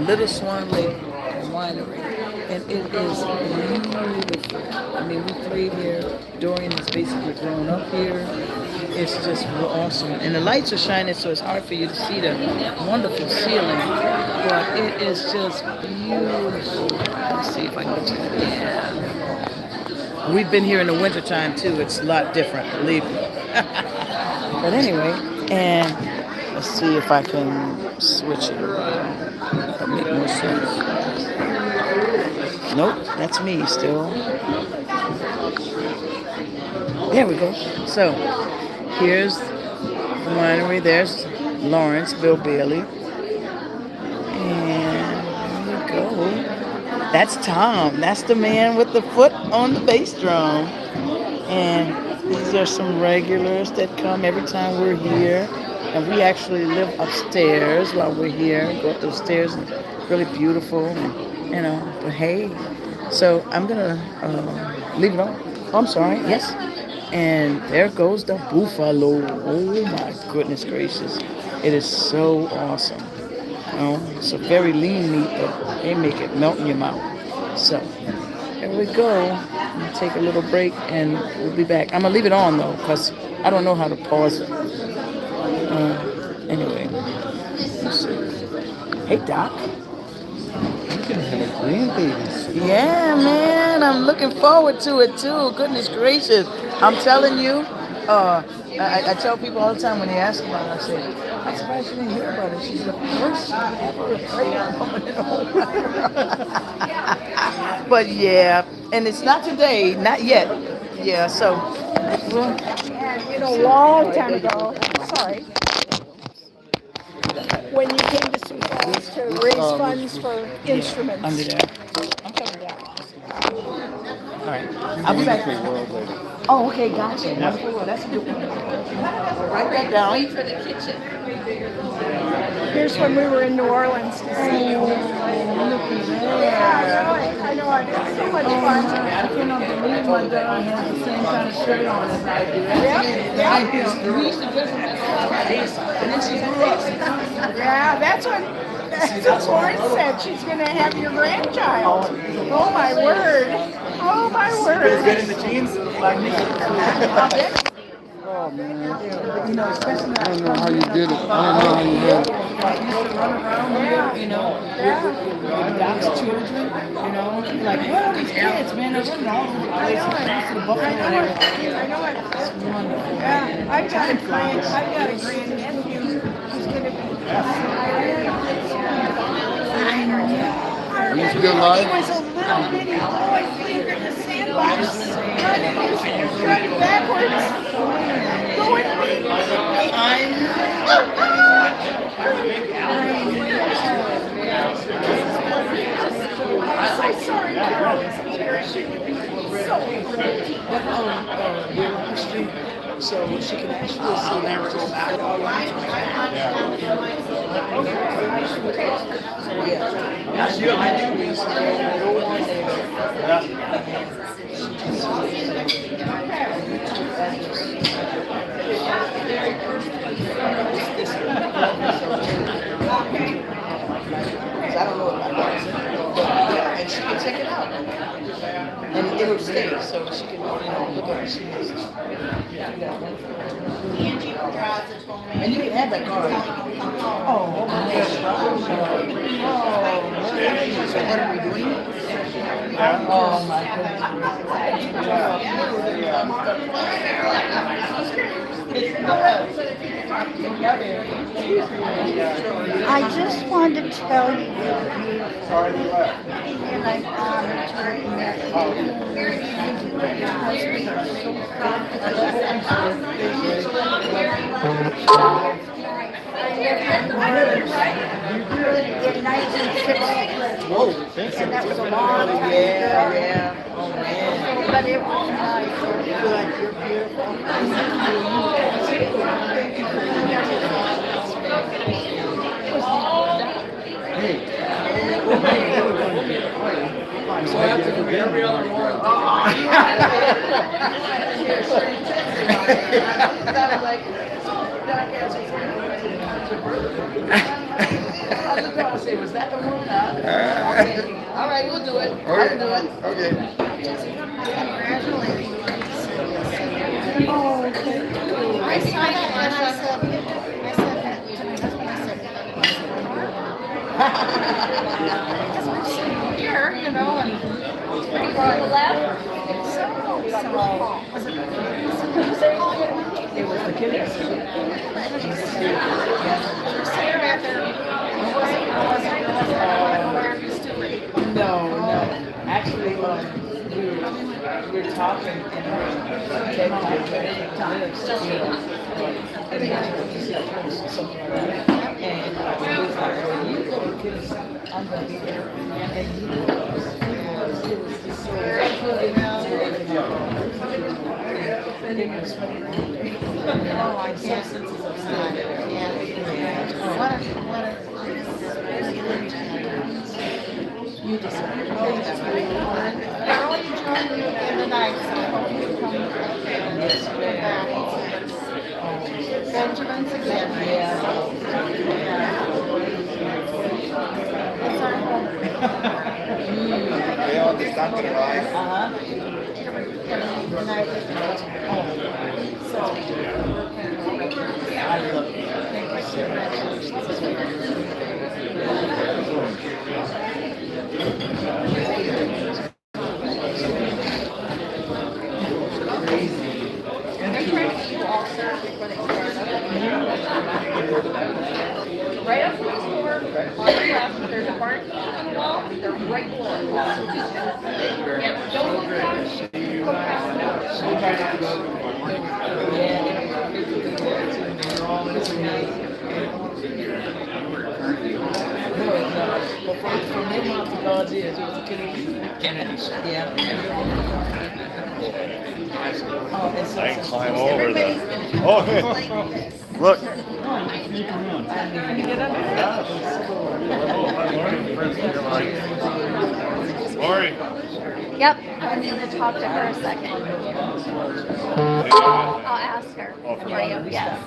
Little Swann Lake Winery. And it is beautiful. I mean, we played here. Doreen has basically grown up here. It's just awesome. And the lights are shining, so it's hard for you to see the wonderful ceiling. But it is just beautiful. Let's see if I can get you. Yeah. We've been here in the wintertime too. It's a lot different, believe me. But anyway, and let's see if I can switch it around. That'll make more sense. Nope, that's me still. There we go. So, here's the winery. There's Lawrence, Bill Bailey. And there we go. That's Tom. That's the man with the foot on the bass drum. And these are some regulars that come every time we're here. And we actually live upstairs while we're here. Go up those stairs and really beautiful. And, but hey, so I'm going to leave it on. Oh, I'm sorry. Yes. And there goes the buffalo. Oh my goodness gracious. It is so awesome. It's a very lean meat, but they make it melt in your mouth. So, there we go. I'm going to take a little break and we'll be back. I'm going to leave it on though, because I don't know how to pause it. Anyway. Let's see. Hey, Doc. You're gonna have a grandbaby soon. Yeah, man. I'm looking forward to it too. Goodness gracious. I'm telling you, I tell people all the time when they ask about it, I say, I'm surprised you didn't hear about it. She's the first ever pregnant woman in the whole But yeah, and it's not today, not yet. Yeah, so. And a long time ago, sorry, when you came to Sioux Falls to raise funds for instruments. Under there. I'm coming down. All right, I'll be back. Oh, okay, gotcha. Wonderful. Well, that's a good one. Write that down. Wait for the kitchen. Here's when we were in New Orleans to see you. Yeah, I know. It's so much fun. I cannot believe my daughter has the same kind of shirt on as I do. We used to dress her and then she grew up. Yeah, that's what Lauren said. She's going to have your grandchild. Oh, my word. Oh, my word. Get in the jeans like me. Oh man, Especially I don't know how you did it. I don't know how you did it. I used to run around here, with Doc's children, like, where are these kids, man? They're running all over the place, close to the buffalo and everything. I know it. It's wonderful. Yeah, I've got a grandnephew who's going to be. Are you still alive? He was a little bitty boy playing in the sandbox, running backwards, going I'm so sorry, Carol. She would be so pretty. So she can actually see languages. That's you. I don't know about that. And she can check it out. And her stay so she can, look at what she needs. And you can add that card. Oh, okay. So what are we doing? Oh, my I just wanted to tell you, and I'm honored to in 1960. Whoa, thank you. And that was a long time ago. Yeah. Oh, man. But it was nice. So after every other one. I say, was that the one? Okay. All right, we'll do it. I'll do it. Okay. Oh, okay. I saw that and I said that to my husband. I said, because we're sitting here, and people left. So, was it music? It was the kids. No. Actually, we were talking and came on lives, something like that. And it was like, well, you go to kids, I'm going to be there. And he was. It was just so I can't. You just Benjamin's again. It's our home. They all just stopped at the line. I love it. Thank you so much. Right up next door, on the left, there's a parking on the wall, they're right below the wall. Yeah, don't look down. From their mouth to God's ears, it was a Kennedy's. Yeah. Oh, and so, I can climb over that. Oh, look. Lori. Yep, I need to talk to her a second. I'll ask her for you, yes.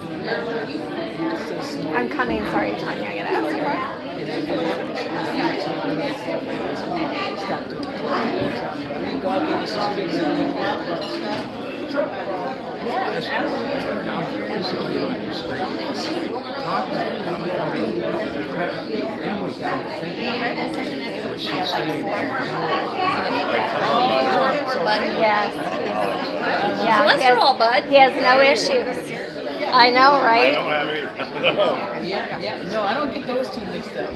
I'm coming, sorry, Tanya, I gotta ask her. Yes. Yeah, cholesterol, bud. He has no issues. I know, right? Yeah. No, I don't get those two mixed up.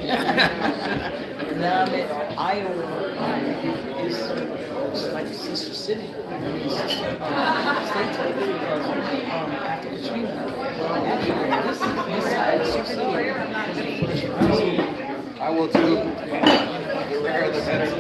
No, I mean, Iowa is like Sister City. State after Katrina. Actually, this side is Sister City. I will too. The rare the better.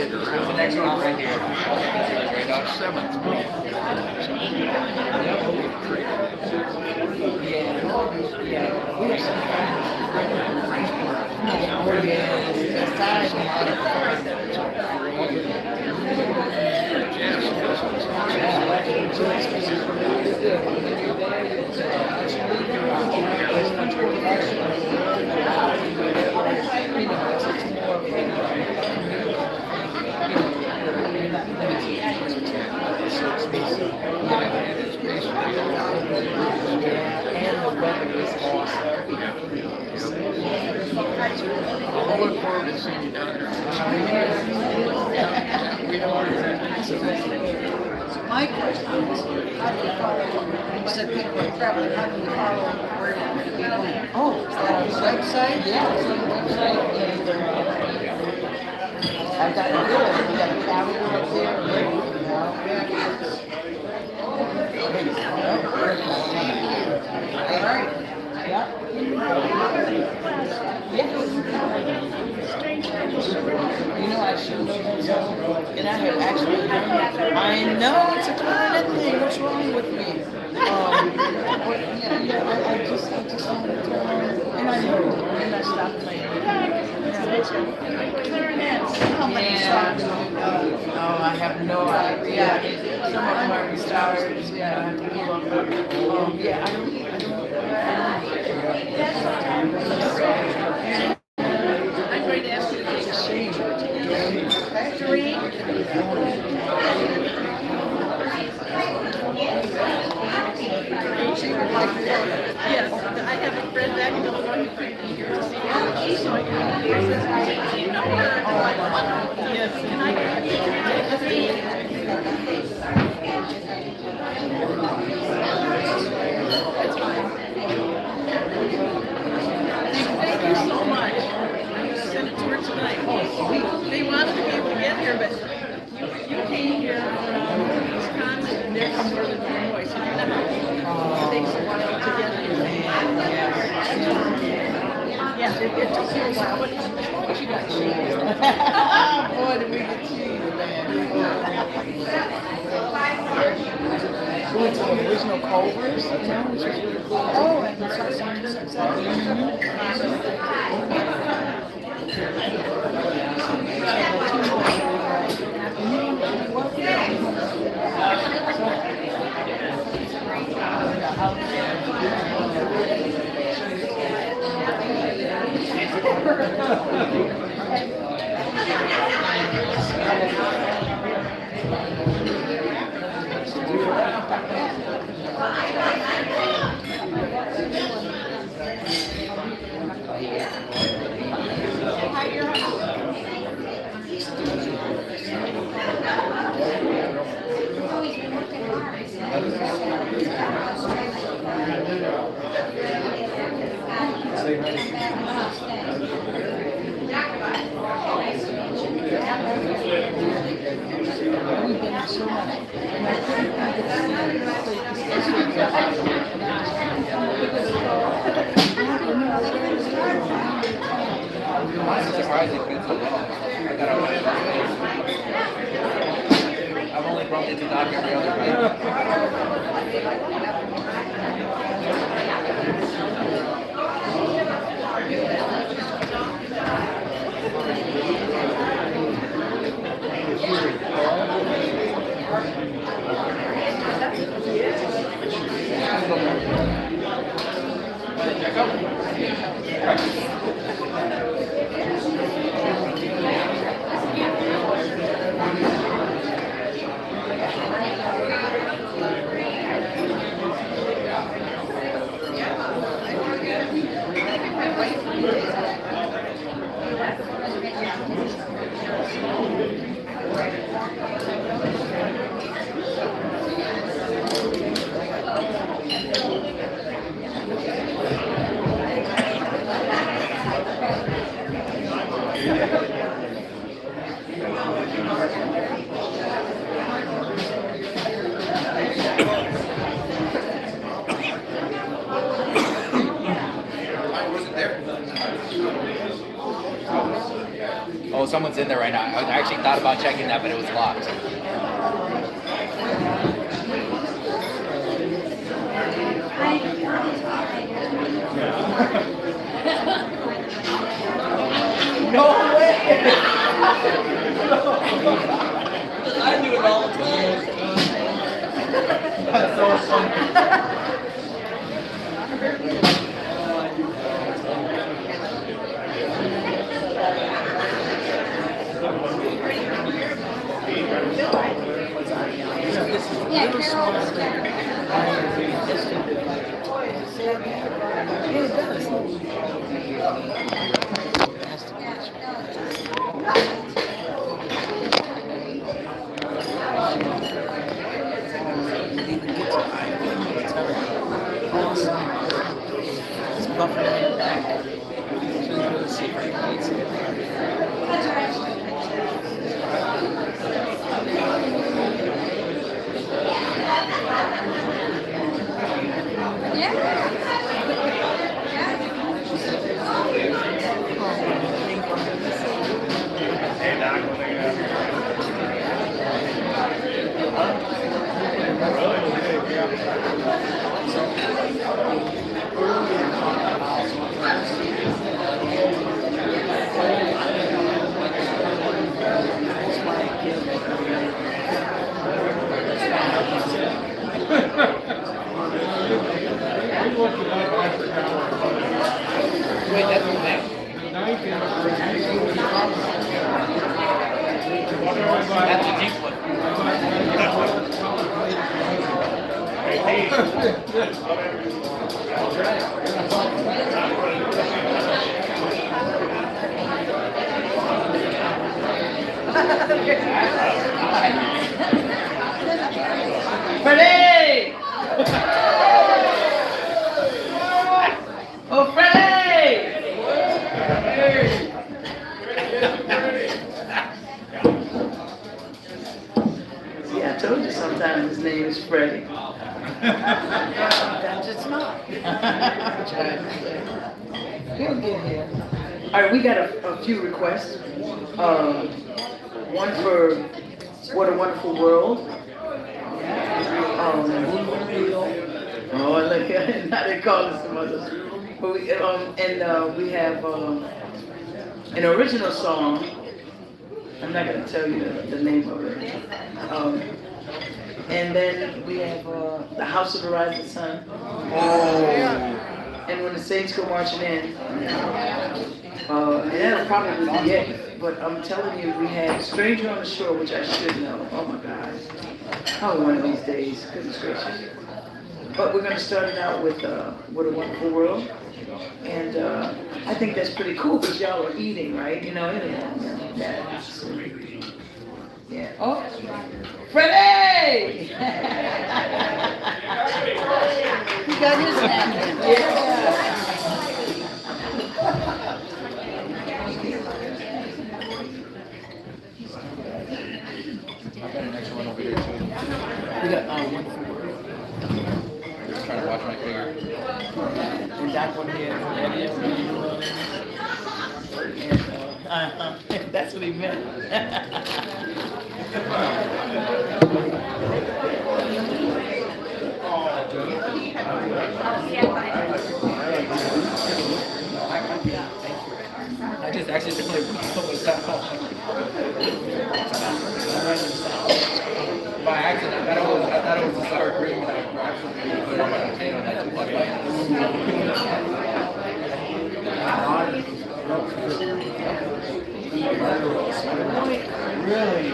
get around. Next one right here. Seventh. I'll look forward to seeing you down there. My question is, how do you follow, you said people are traveling, how do you follow where you're going to be going? Oh, is that on the website? Yeah, it's on the website. I've got we got a calendar up there. All right. Yeah. You know, I should know that song. And I have actually I know it's a clarinet thing. What's wrong with me? But yeah, I just want to and I know and I stopped playing. Clarinets. How many songs do you know? Oh, I have no idea. Some of them are retired. Yeah, I have to pull up. Yeah, I don't. I'm going to ask you to take a shade. Doreen? Yes, I have a friend back in Illinois who couldn't be here to see her. So I got here. He says, do you know her? And I'm like, what? Yes, can I get a picture? That's fine. Thank you so much. I'm going to send it to her tonight. They wanted to be able to get here, but you came here from Wisconsin and they're from Northern Illinois, so you're not, it takes a while to get here. Yeah, it took you a while, but as long as you got cheese. Boy, did we get cheese, man. We went to the original Culver's, you know, which was really cool. Oh, and I'm surprised it fits so well. I thought I've only bumped into Doc every other someone's in there right now. I actually thought about checking that, but it was locked. No way! I do it all the time. That's so funny. Little Swann Lake Winery. Yeah, it does. Nice to meet you. It's buffalo in the back. So you really see if I can eat some. Wait, that's the thing. That's a deep one. Freddie! Oh, Freddie! See, I told you sometimes his name is Freddie. That's just not. He'll get here. All right, we got a few requests. One for What a Wonderful World. Oh, look, now they call it some others. But we have an original song. I'm not going to tell you the name of it. And then we have The House of the Rising Sun. And When the Saints Go Marching In. And that'll probably be it. But I'm telling you, we had Stranger on the Shore, which I should know. Oh my God. Oh, one of these days. Goodness gracious. But we're going to start it out with What a Wonderful World. And I think that's pretty cool because y'all are eating, right? You know, yeah. Oh, Freddie! He got his napkin. Yeah. I got an extra one over here too. We got Wonderful World. Just trying to watch my finger. And that one here, and that's what he meant. I just accidentally was that by accident. I thought it was a sour cream, and I accidentally put it on my potato, and I took one bite. Really?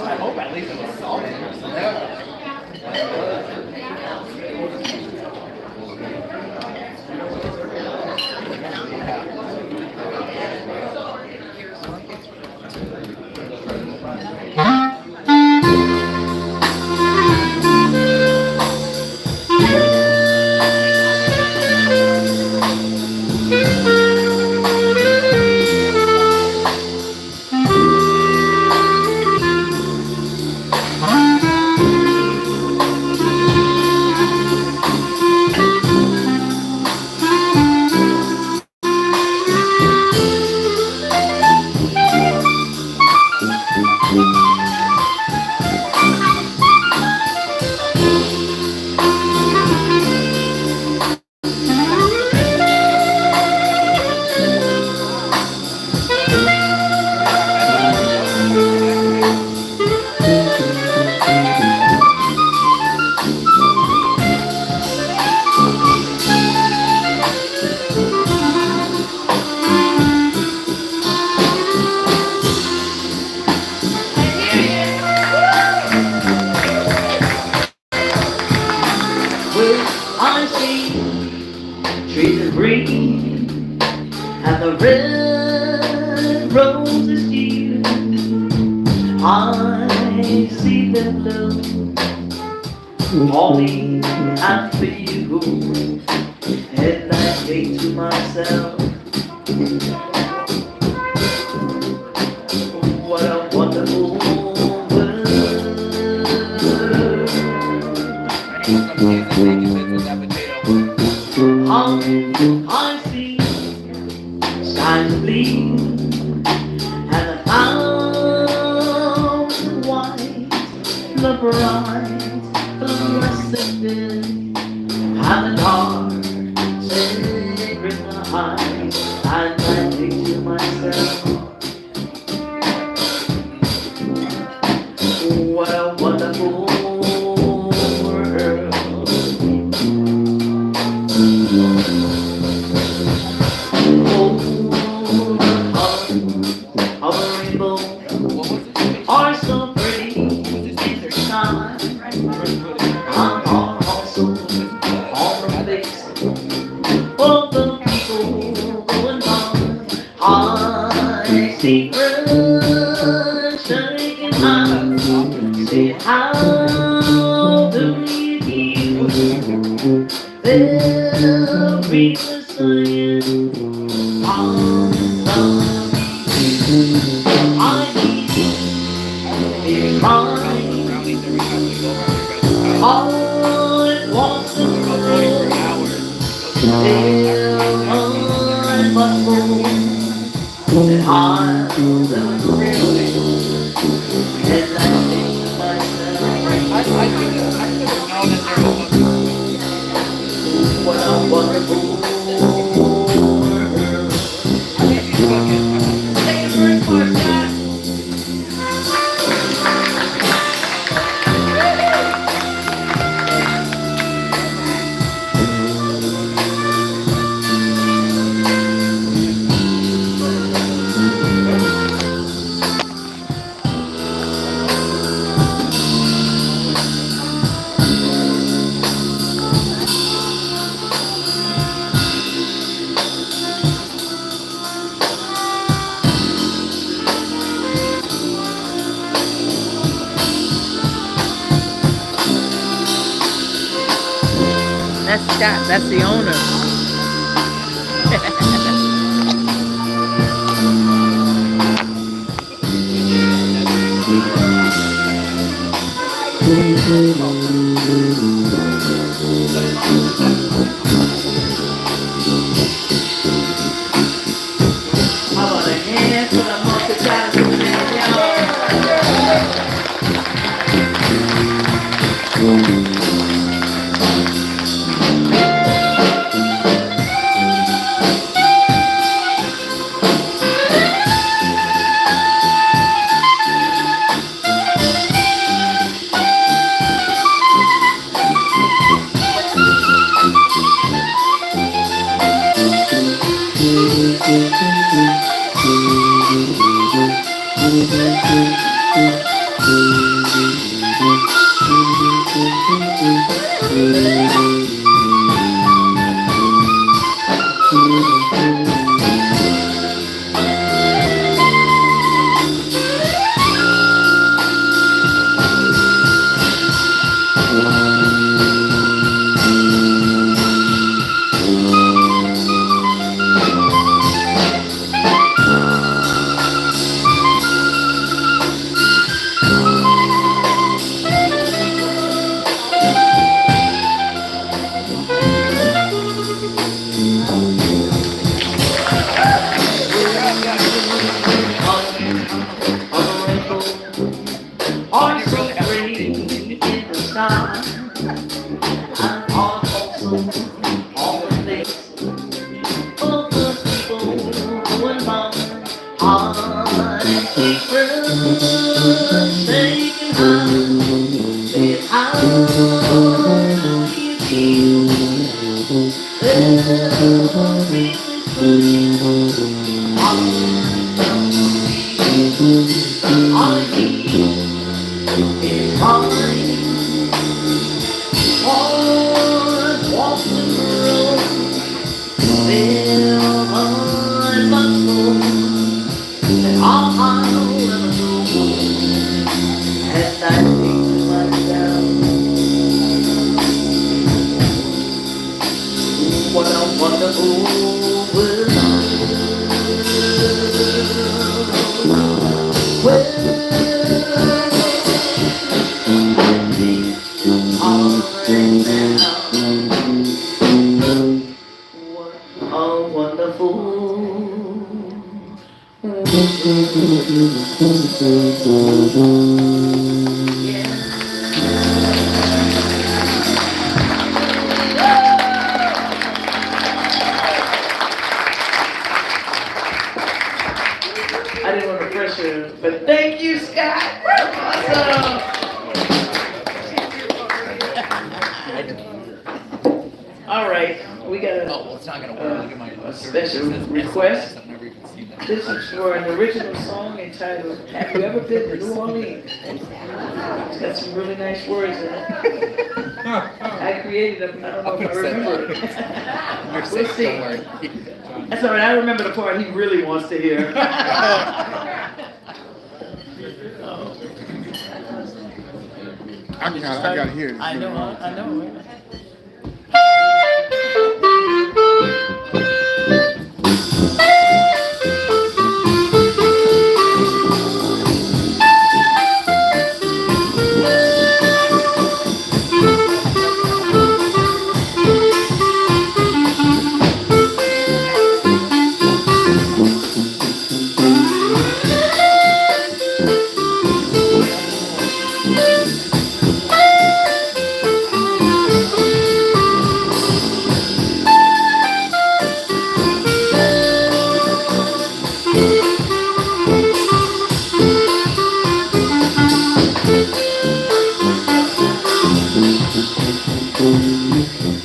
I hope at least it was salty. Well, I see trees of green and the red roses here. I see them blue for me and for you. And I think to myself, what a wonderful world. I see skies blue and the clouds white, the bright, blessed day, and the dark, sacred night. And I think to myself, what a wonderful world. Oh, the rainbow are so pretty in the sky. I'm also on the face of the people going by. I see birds shaking hands, say how do you feel? They'll be the singing on the I need it mine. All it wants to do is mine but more than I'll ever and I think to myself, what a wonderful world. That's Scott, that's the owner. How about a hand for the multitasker? Are so pretty in the sky, and are also on the face of the people going by. I see birds shaking hands, say how do you feel? They'll be I need is mine. All whole world. Well, what a wonderful I didn't want to pressure, but thank you, Scott. Awesome. All right, we got a special request. This is for an original song entitled "Have You Ever Been to New Orleans?" It's got some really nice words in it. I created them. I don't know if I remember it. We'll see. That's all right. I remember the part he really wants to hear. I gotta hear it. I know.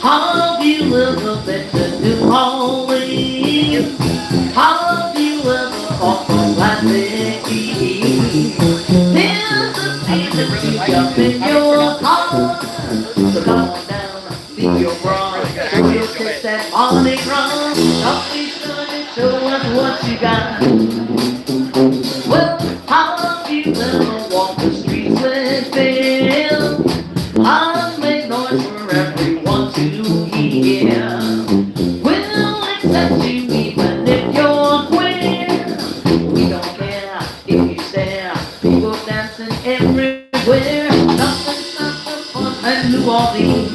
Have you ever been to New Orleans? Have you ever caught the plastic key? There's a season to jump in your car. So come on down, leave your bra. We'll take that Mardi Gras. Don't be sure to show us what you got. Well, have you ever walked the streets with them? I'll make noise for everyone to hear. We'll accept you even if you're queer. We don't care if you stare. People dancing everywhere. Nothing stops the fun at New Orleans.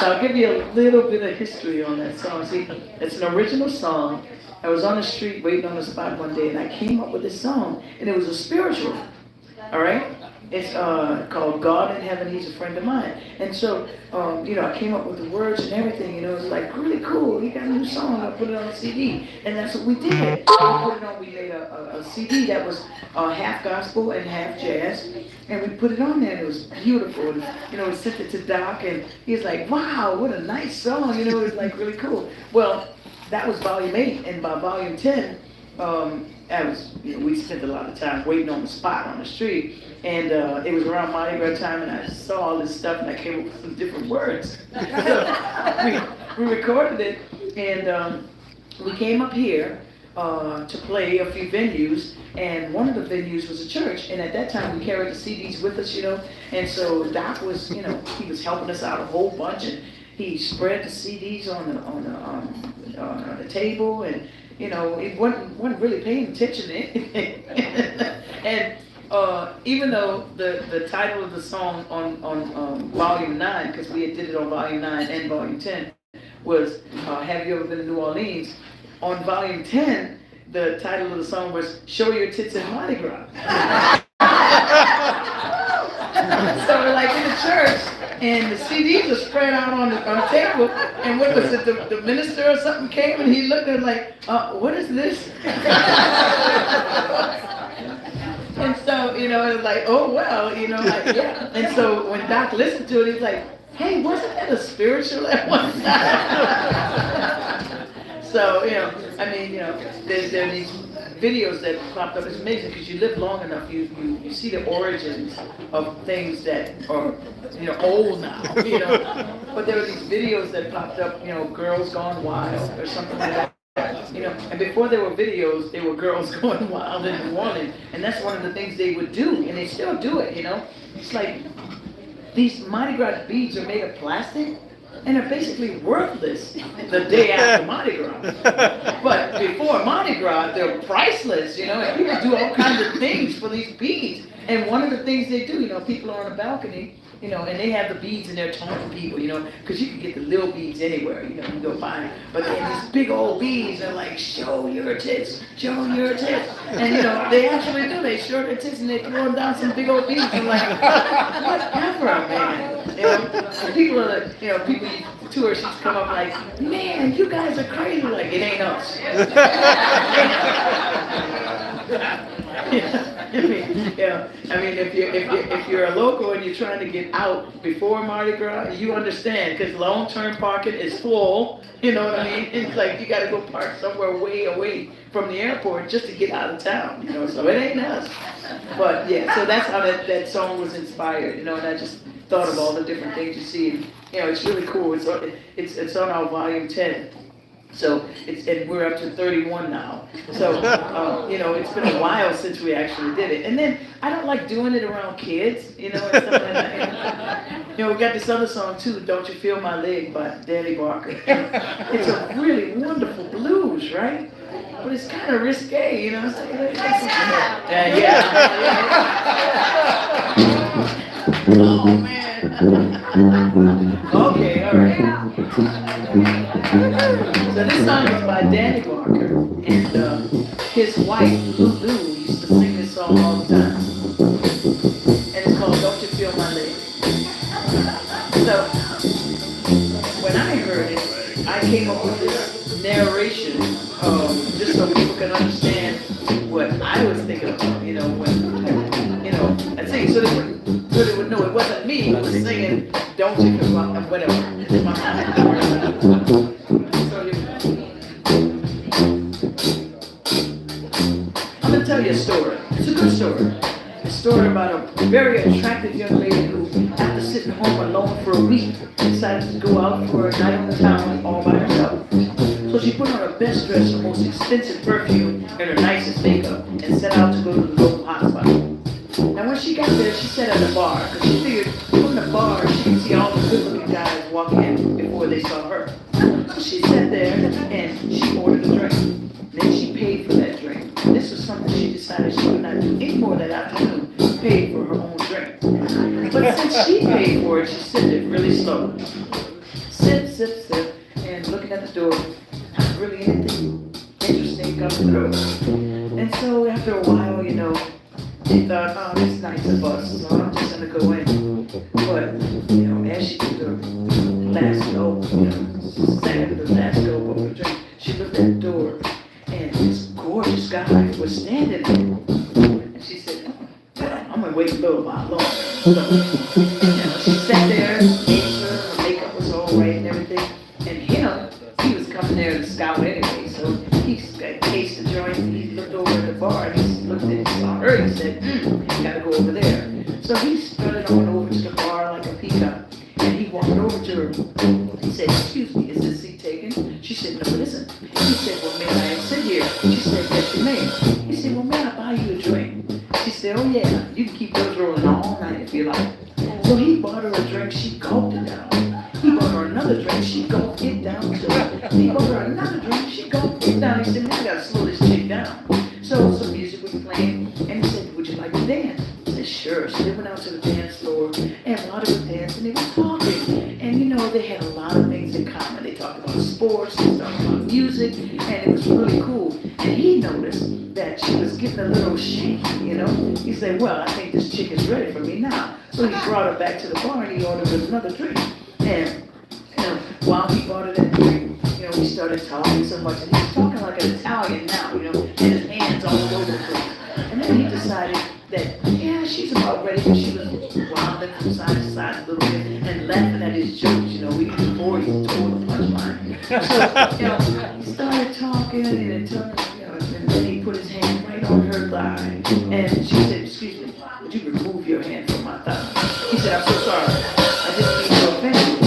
So I'll give you a little bit of history on that song. See, it's an original song. I was on the street waiting on the spot one day, and I came up with this song, and it was a spiritual. All right? It's called God in Heaven, He's a Friend of Mine. And so, I came up with the words and everything, it was like really cool. He got a new song, I put it on a CD. And that's what we did. We made a CD that was half gospel and half jazz. And we put it on there, and it was beautiful. And, we sent it to Doc, and he was like, wow, what a nice song. It was like really cool. Well, that was volume 8, and by volume 10, we spent a lot of time waiting on the spot on the street, and it was around Mardi Gras time, and I saw all this stuff, and I came up with some different words. So we recorded it, and we came up here to play a few venues, and one of the venues was a church, and at that time we carried the CDs with us, and so Doc was, he was helping us out a whole bunch, and he spread the CDs on the table, and he wasn't really paying attention to anything. And even though the title of the song on volume 9, because we had did it on volume 9 and volume 10, was Have You Ever Been to New Orleans? On volume 10, the title of the song was Show Your Tits in Mardi Gras. So we're like in the church, and the CDs are spread out on the table, and what was it, the minister or something came, and he looked at it like, what is this? And so, it was like, oh, well, yeah. And so when Doc listened to it, he's like, hey, wasn't that a spiritual at one time? So, there are these videos that popped up. It's amazing because you live long enough, you see the origins of things that are, old now, But there were these videos that popped up, Girls Gone Wild or something like that. And before there were videos, there were girls going wild in New Orleans, and that's one of the things they would do, and they still do it, It's like these Mardi Gras beads are made of plastic, and they're basically worthless the day after Mardi Gras. But before Mardi Gras, they're priceless, and people do all kinds of things for these beads. And one of the things they do, people are on a balcony, and they have the beads and they're taunting people, because you can get the little beads anywhere, you go buy them. But they have these big old beads, they're like, show your tits, show your tits. And, they actually do, they show their tits and they throw them down some big old beads. I'm like, whatever, man. And people are like, people tourists come up like, man, you guys are crazy. Like, it ain't us. If you're a local and you're trying to get out before Mardi Gras, you understand, because long-term parking is full, you know what I mean? It's like you got to go park somewhere way away from the airport just to get out of town, so it ain't us. But yeah, so that's how that song was inspired, and I just thought of all the different things you see, and it's really cool. It's on our volume 10. So and we're up to 31 now. So it's been a while since we actually did it. And then I don't like doing it around kids, and stuff like that. We got this other song too, "Don't You Feel My Leg" by Danny Barker. It's a really wonderful blues, right? But it's kind of risque, It's like, oh man. Okay, all right. So this song is by Danny Barker, and his wife, Lulu, used to sing this song all the time. And it's called "Don't You Feel My Leg." So when I heard it, I came up with this narration, just so people can understand what I was thinking about, when, I sing, so they would know it wasn't me who was singing "Don't You Feel My," whatever. It's my I'm going to tell you a story. It's a good story. A story about a very attractive young lady who, after sitting home alone for a week, decided to go out for a night on the town all by herself. So she put on her best dress, her most expensive perfume, and her nicest makeup, and set out to go to the local hotspot. Now when she got there, she sat at a bar, because she figured from the bar she could see all the good-looking guys walk in before they saw her. So she sat there and she ordered a drink. Then she paid for that drink. This was something she decided she would not do anymore that afternoon, pay for her own drink. But since she paid for it, she sipped it really slow. sip, sip, sip, and looking at the door, not really anything interesting coming through. And so after a while, you know, she thought, oh, this night's a bus, so I'm just gonna go in. But, you know, as she did the last gulp, you know, second to the last gulp of her drink, she looked at the door, and this gorgeous guy was standing there. And she said, well, I'm gonna wait a little while longer. So, you know, she sat there, made sure her makeup was all right and everything. And him, he was coming there to scout anyway, so he tasted the joint, he looked over at the bar, and he looked at saw her, and he said, gotta go over there. So he strutted on over to the bar like a peacock, and he walked over to her. He said, excuse me, is this seat taken? She said, no, it isn't. He said, well, may I sit here? She said, yes, you may. He said, well, may I buy you a drink? She said, oh yeah, you can keep those rolling all night if you like. So he bought her a drink, she gulped it down. He bought her another drink, she gulped it down too. He bought her another drink, she gulped it down. He said, man, I gotta slow this chick down. So some music was playing, and he said, would you like to dance? I said, sure. So they went out to the dance floor, and while they were dancing, they were talking. And you know, they had a lot of things in common. They talked about sports, they talked about music, and it was really cool. And he noticed that she was getting a little shaky, you know. He said, well, I think this chick is ready for me now. So he brought her back to the bar, and he ordered another drink. And you know, while he bought her that drink, you know, we started talking so much, and he was talking like an Italian now, you know, and his hands all over the place. And then he decided that, yeah, she's about ready, because she was wilding from side to side a little bit and laughing at his jokes, you know, we could before he told the punchline. So, you know, he started talking, and it took, you know, and then he put his hand right on her thigh, and she said, excuse me, would you remove your hand from my thigh? He said, I'm so sorry, I just need to offend you.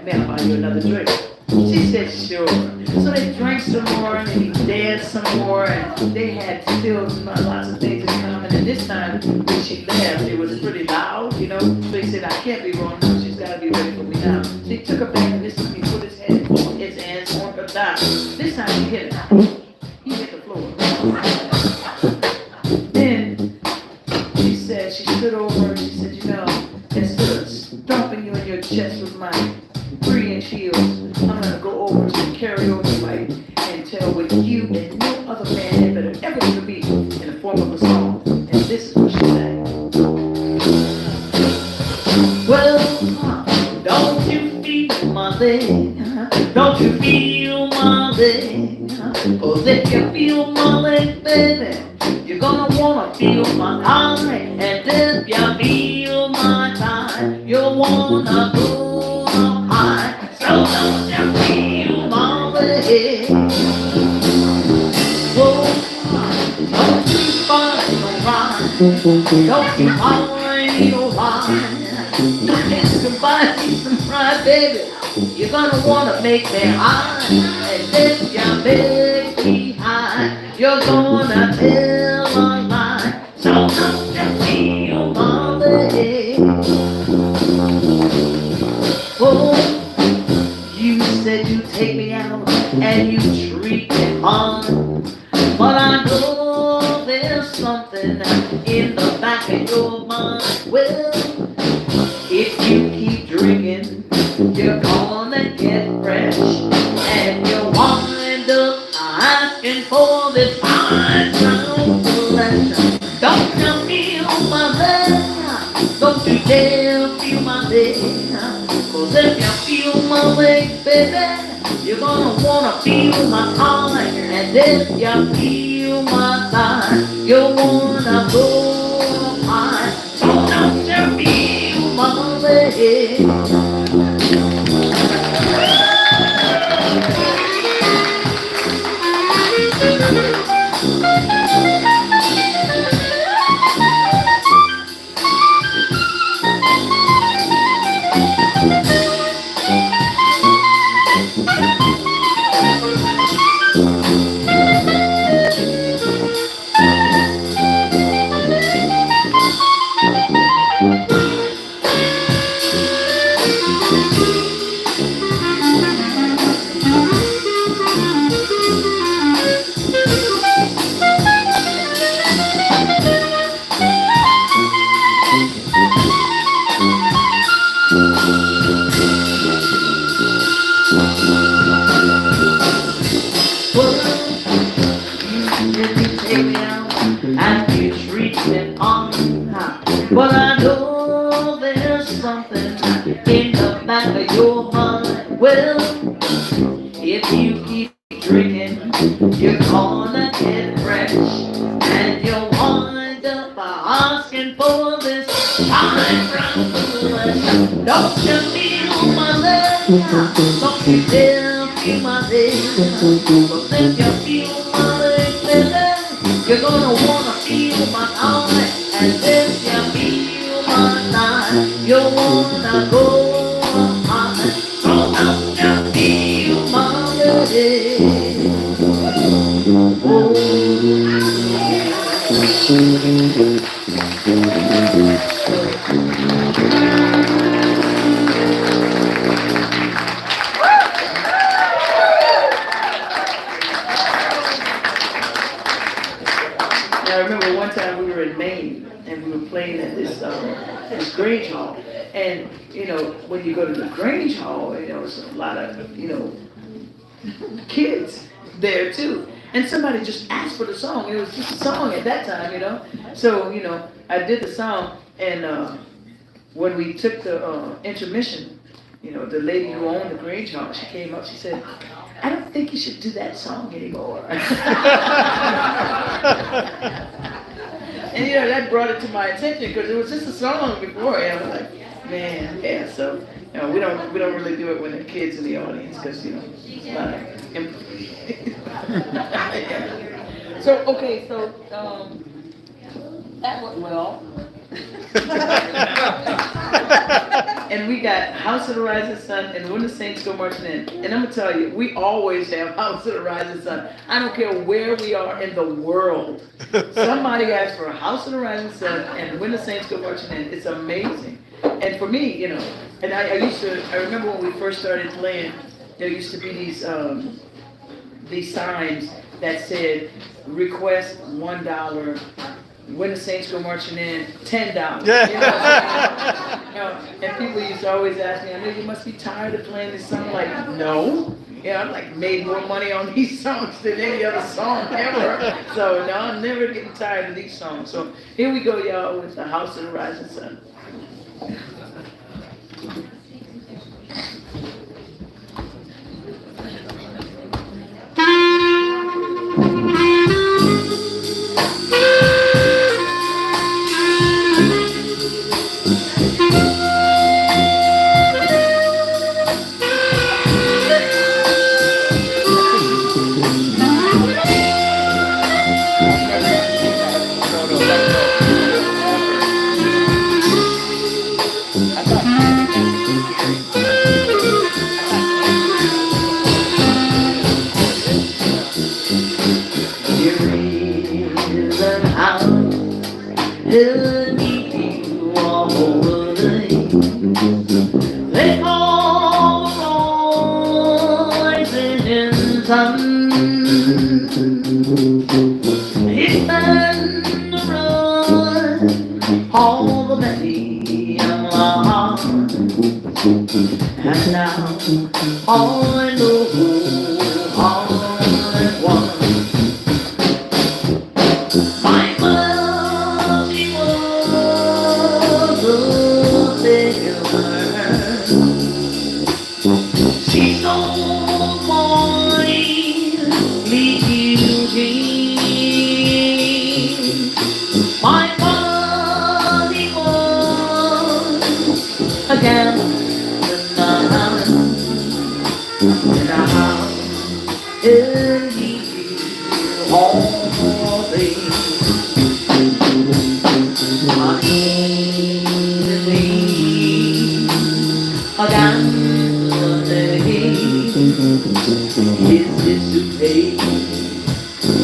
May I buy you another drink? She said, sure. So they drank some more, and he danced some more, and they had still lots of things in common. And this time, when she left, it was pretty loud, you know. So he said, I can't be wrong now. She's got to be ready for me now. So he took her back, and this time he put his hands on her thigh. This time he hit it. He hit the floor. Then she said, she stood over, and she said, you know, instead of stomping you in your chest with my 3-inch heels, I'm gonna go over to the karaoke mic and tell what you and no other man had better ever do to me in the form of a song. And this is what she said. Well, don't you feel my leg? Don't you feel my leg? Cause if you feel my leg, baby, you're gonna wanna feel my thigh. And if you feel my thigh, you'll wanna go up high. So don't you feel my leg? Whoa, don't you find no rhyme. Don't you find no rhyme. It's goodbye, some pride, baby. You're gonna wanna make me high. And if you make me high, you're gonna tell a lie. So don't you feel my leg? Oh, you said you'd take me out and you treat me fine. But I know there's something in the back of your mind. Well, if you keep drinking, you're gonna get fresh, and you'll wind up asking for this fine consolation. Don't you feel my leg? Don't you dare feel my leg? Cause if you feel my leg, baby, you're gonna wanna feel my thigh. And if you feel my thigh, you'll wanna go high. So don't you feel my leg? in the back of your mind. Well, if you keep drinking, you're gonna get fresh, and you'll wind up asking for this time from the Don't you feel my love? Don't you dare feel my head? But if you feel my leg, baby, you're gonna wanna feel my arm. And if you feel my time, you'll wanna go high. So don't you feel my leg? Now, I remember one time we were in Maine and we were playing at this Grange Hall. And, you know, when you go to the Grange Hall, you know, there's a lot of, you know, kids there too. And somebody just asked for the song. It was just a song at that time, you know. So, you know, I did the song, and when we took the intermission, you know, the lady who owned the Grange Hall, she came up, she said, I don't think you should do that song anymore. And, you know, that brought it to my attention because it was just a song before, and I was like, man, yeah, so, you know, we don't really do it when there are kids in the audience because, you know, a lot of yeah. So, okay, so, that went well. And we got House of the Rising Sun and When the Saints Go Marching In. And I'm gonna tell you, we always have House of the Rising Sun. I don't care where we are in the world. Somebody asks for a House of the Rising Sun and When the Saints Go Marching In. It's amazing. And for me, you know, and I remember when we first started playing, there used to be these signs that said, request $1, When the Saints Go Marching In, $10. Yeah. You know, and people used to always ask me, I know you must be tired of playing this song. I'm like, no. Yeah, I'm like made more money on these songs than any other song ever. So no, I'm never getting tired of these songs. So here we go, y'all, with the House of the Rising Sun. And now I know I want. My mother, she was a sailor. She stole my little dream. My body was a gambler.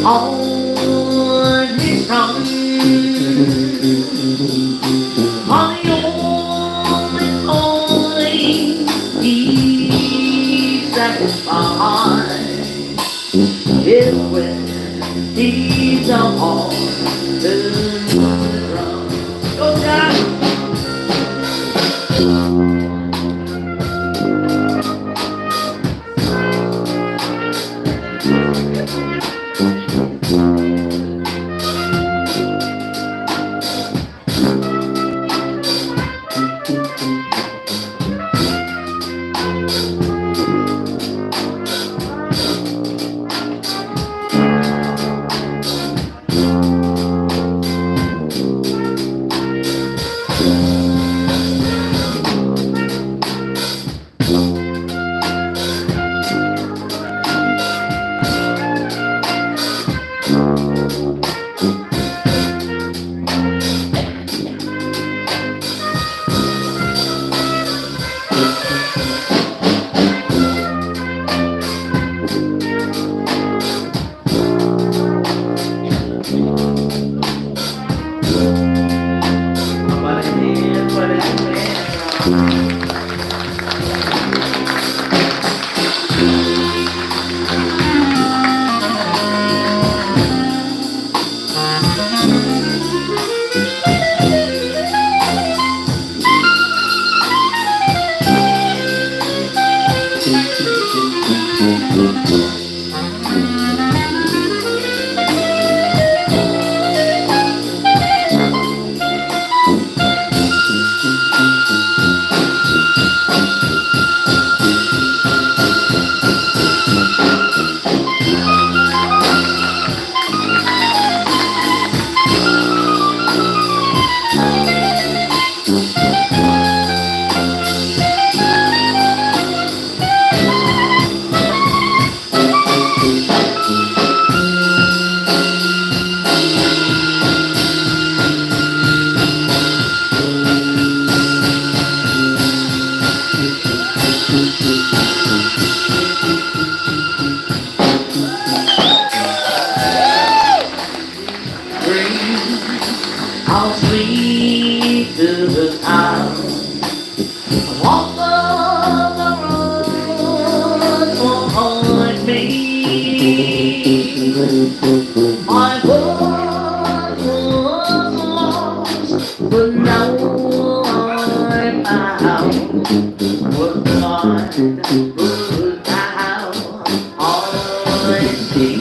On his tongue, only he's satisfied is when he's on the drum. Go down. I'll sleep to the town. Walk the road for me. My heart was lost, but now I'm found. Was blind, but now I see.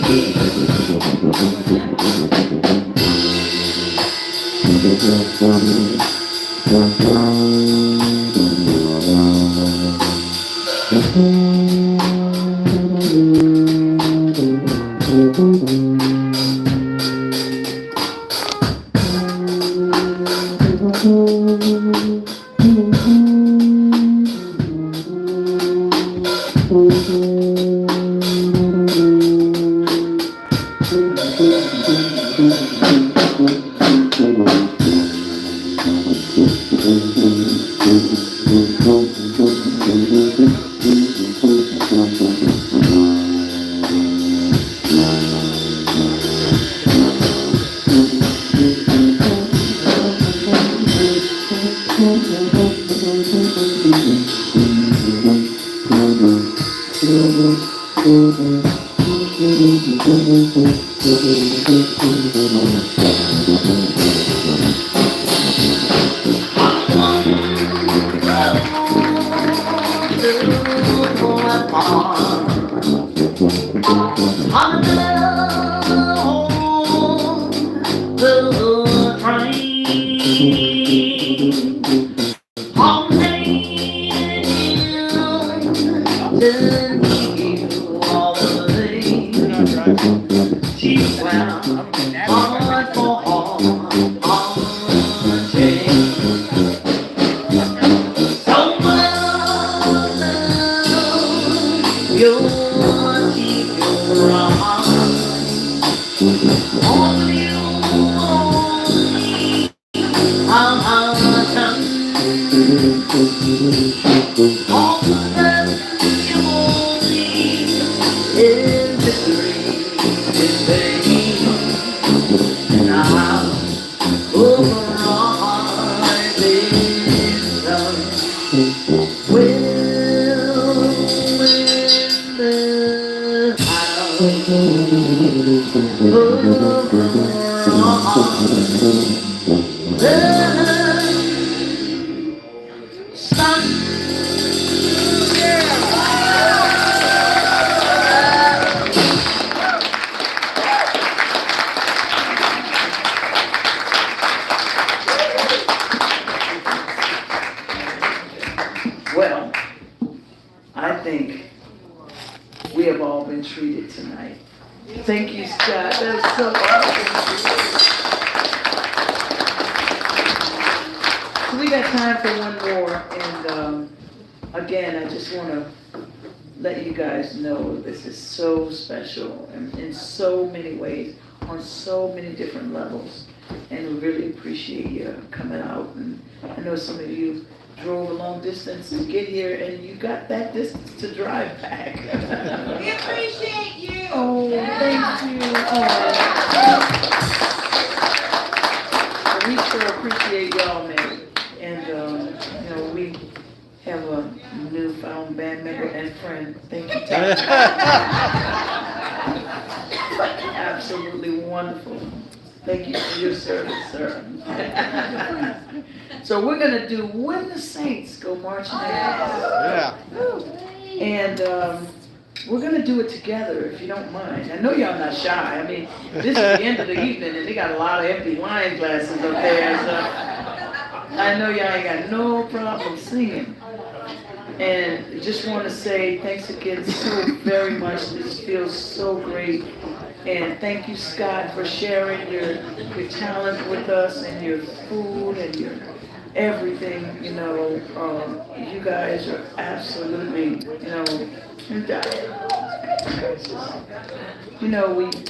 Well, I think we have all been treated tonight. Thank you, Scott. That's so awesome. So we got time for one more, and again, I just want to let you guys know this is so special in so many ways, on so many different levels, and we really appreciate you coming out. And I know some of you drove a long distance to get here, and you got that distance to drive back. We appreciate you. Oh, thank you. We sure appreciate y'all, man. And, you know, have a newfound band member and friend. Thank you, Tom. Absolutely wonderful. Thank you for your service, sir. So we're gonna do When the Saints Go Marching In. Yeah. And we're gonna do it together, if you don't mind. I know y'all not shy. I mean, this is the end of the evening, and they got a lot of empty wine glasses up there, so I know y'all ain't got no problem singing. And just want to say thanks again so very much. This feels so great. And thank you, Scott, for sharing your talent with us and your food and your everything. You know, you guys are absolutely,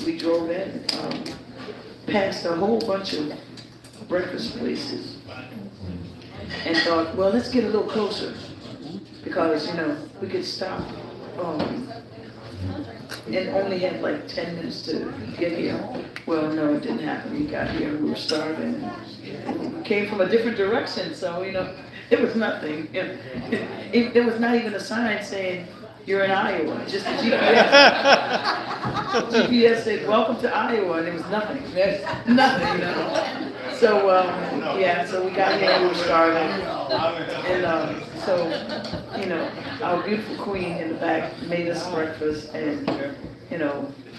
we drove in past a whole bunch of breakfast places and thought, well, let's get a little closer because, we could stop and only had like 10 minutes to get here. Well, no, it didn't happen. We got here and we were starving. We came from a different direction, so, it was nothing. There was not even a sign saying, you're in Iowa, just a GPS. GPS said, welcome to Iowa, and it was nothing. There's nothing, So, so we got here and we were starving. And our beautiful queen in the back made us breakfast, and,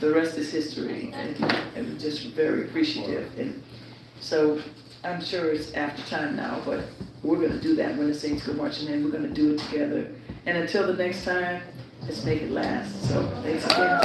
the rest is history. And we're just very appreciative. And so I'm sure it's after time now, but we're going to do that when the Saints Go Marching In. We're going to do it together. And until the next time, let's make it last. So thanks again.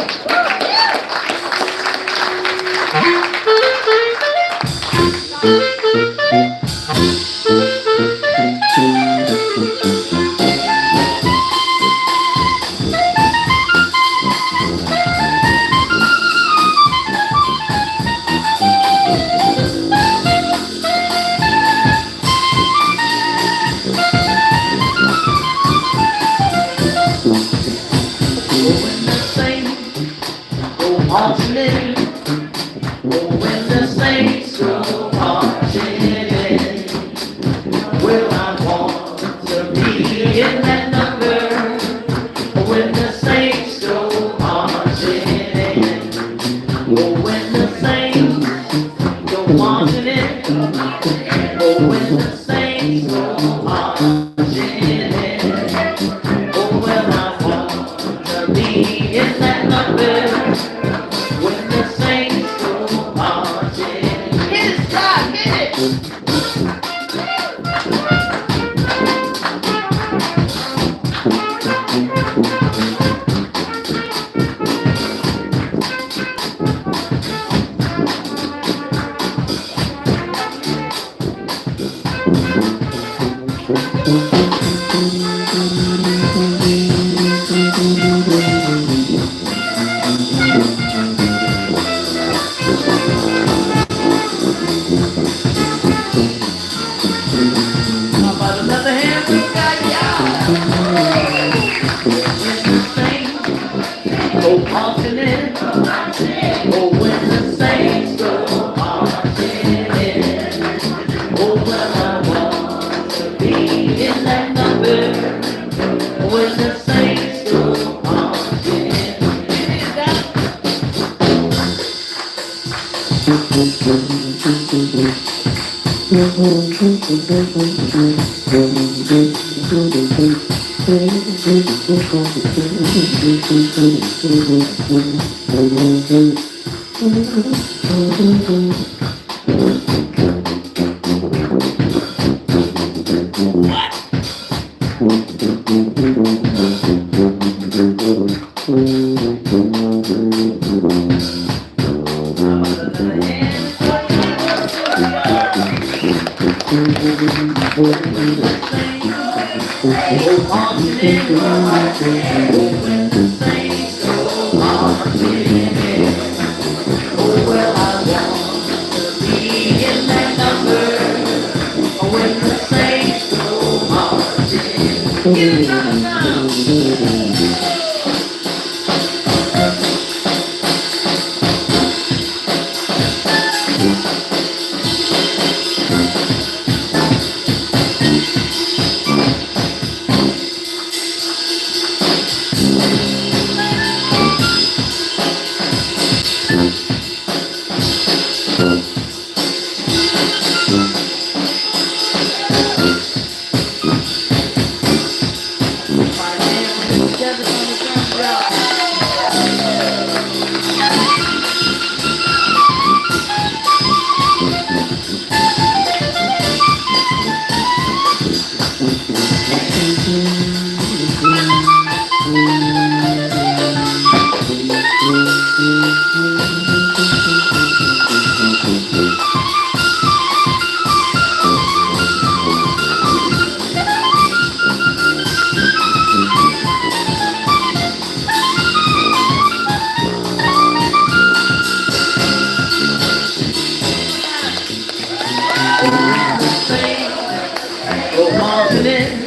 Go marching in,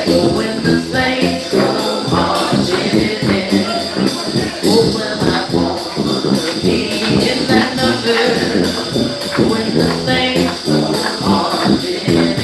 go when the saints go marching in. Oh, well, I wanna be in that number when the saints go marching in.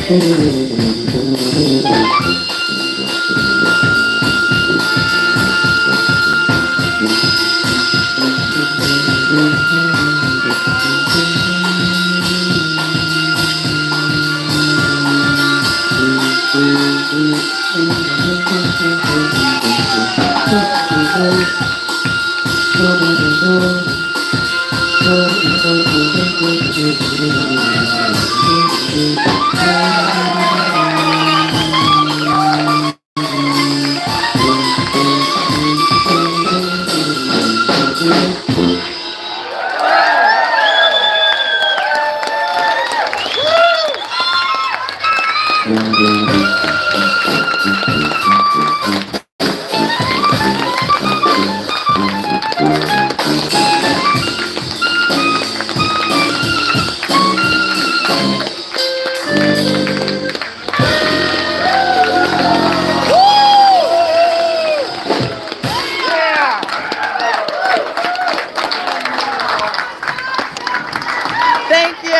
Thank you.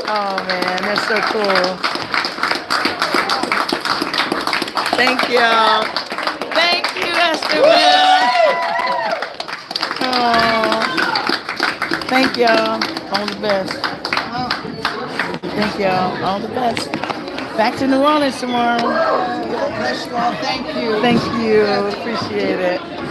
Oh man, that's so cool. Thank you. Thank you, Esther. Oh, thank y'all. All the best. Thank y'all. All the best. Back to New Orleans tomorrow. God bless you all. Thank you. Thank you. Appreciate it.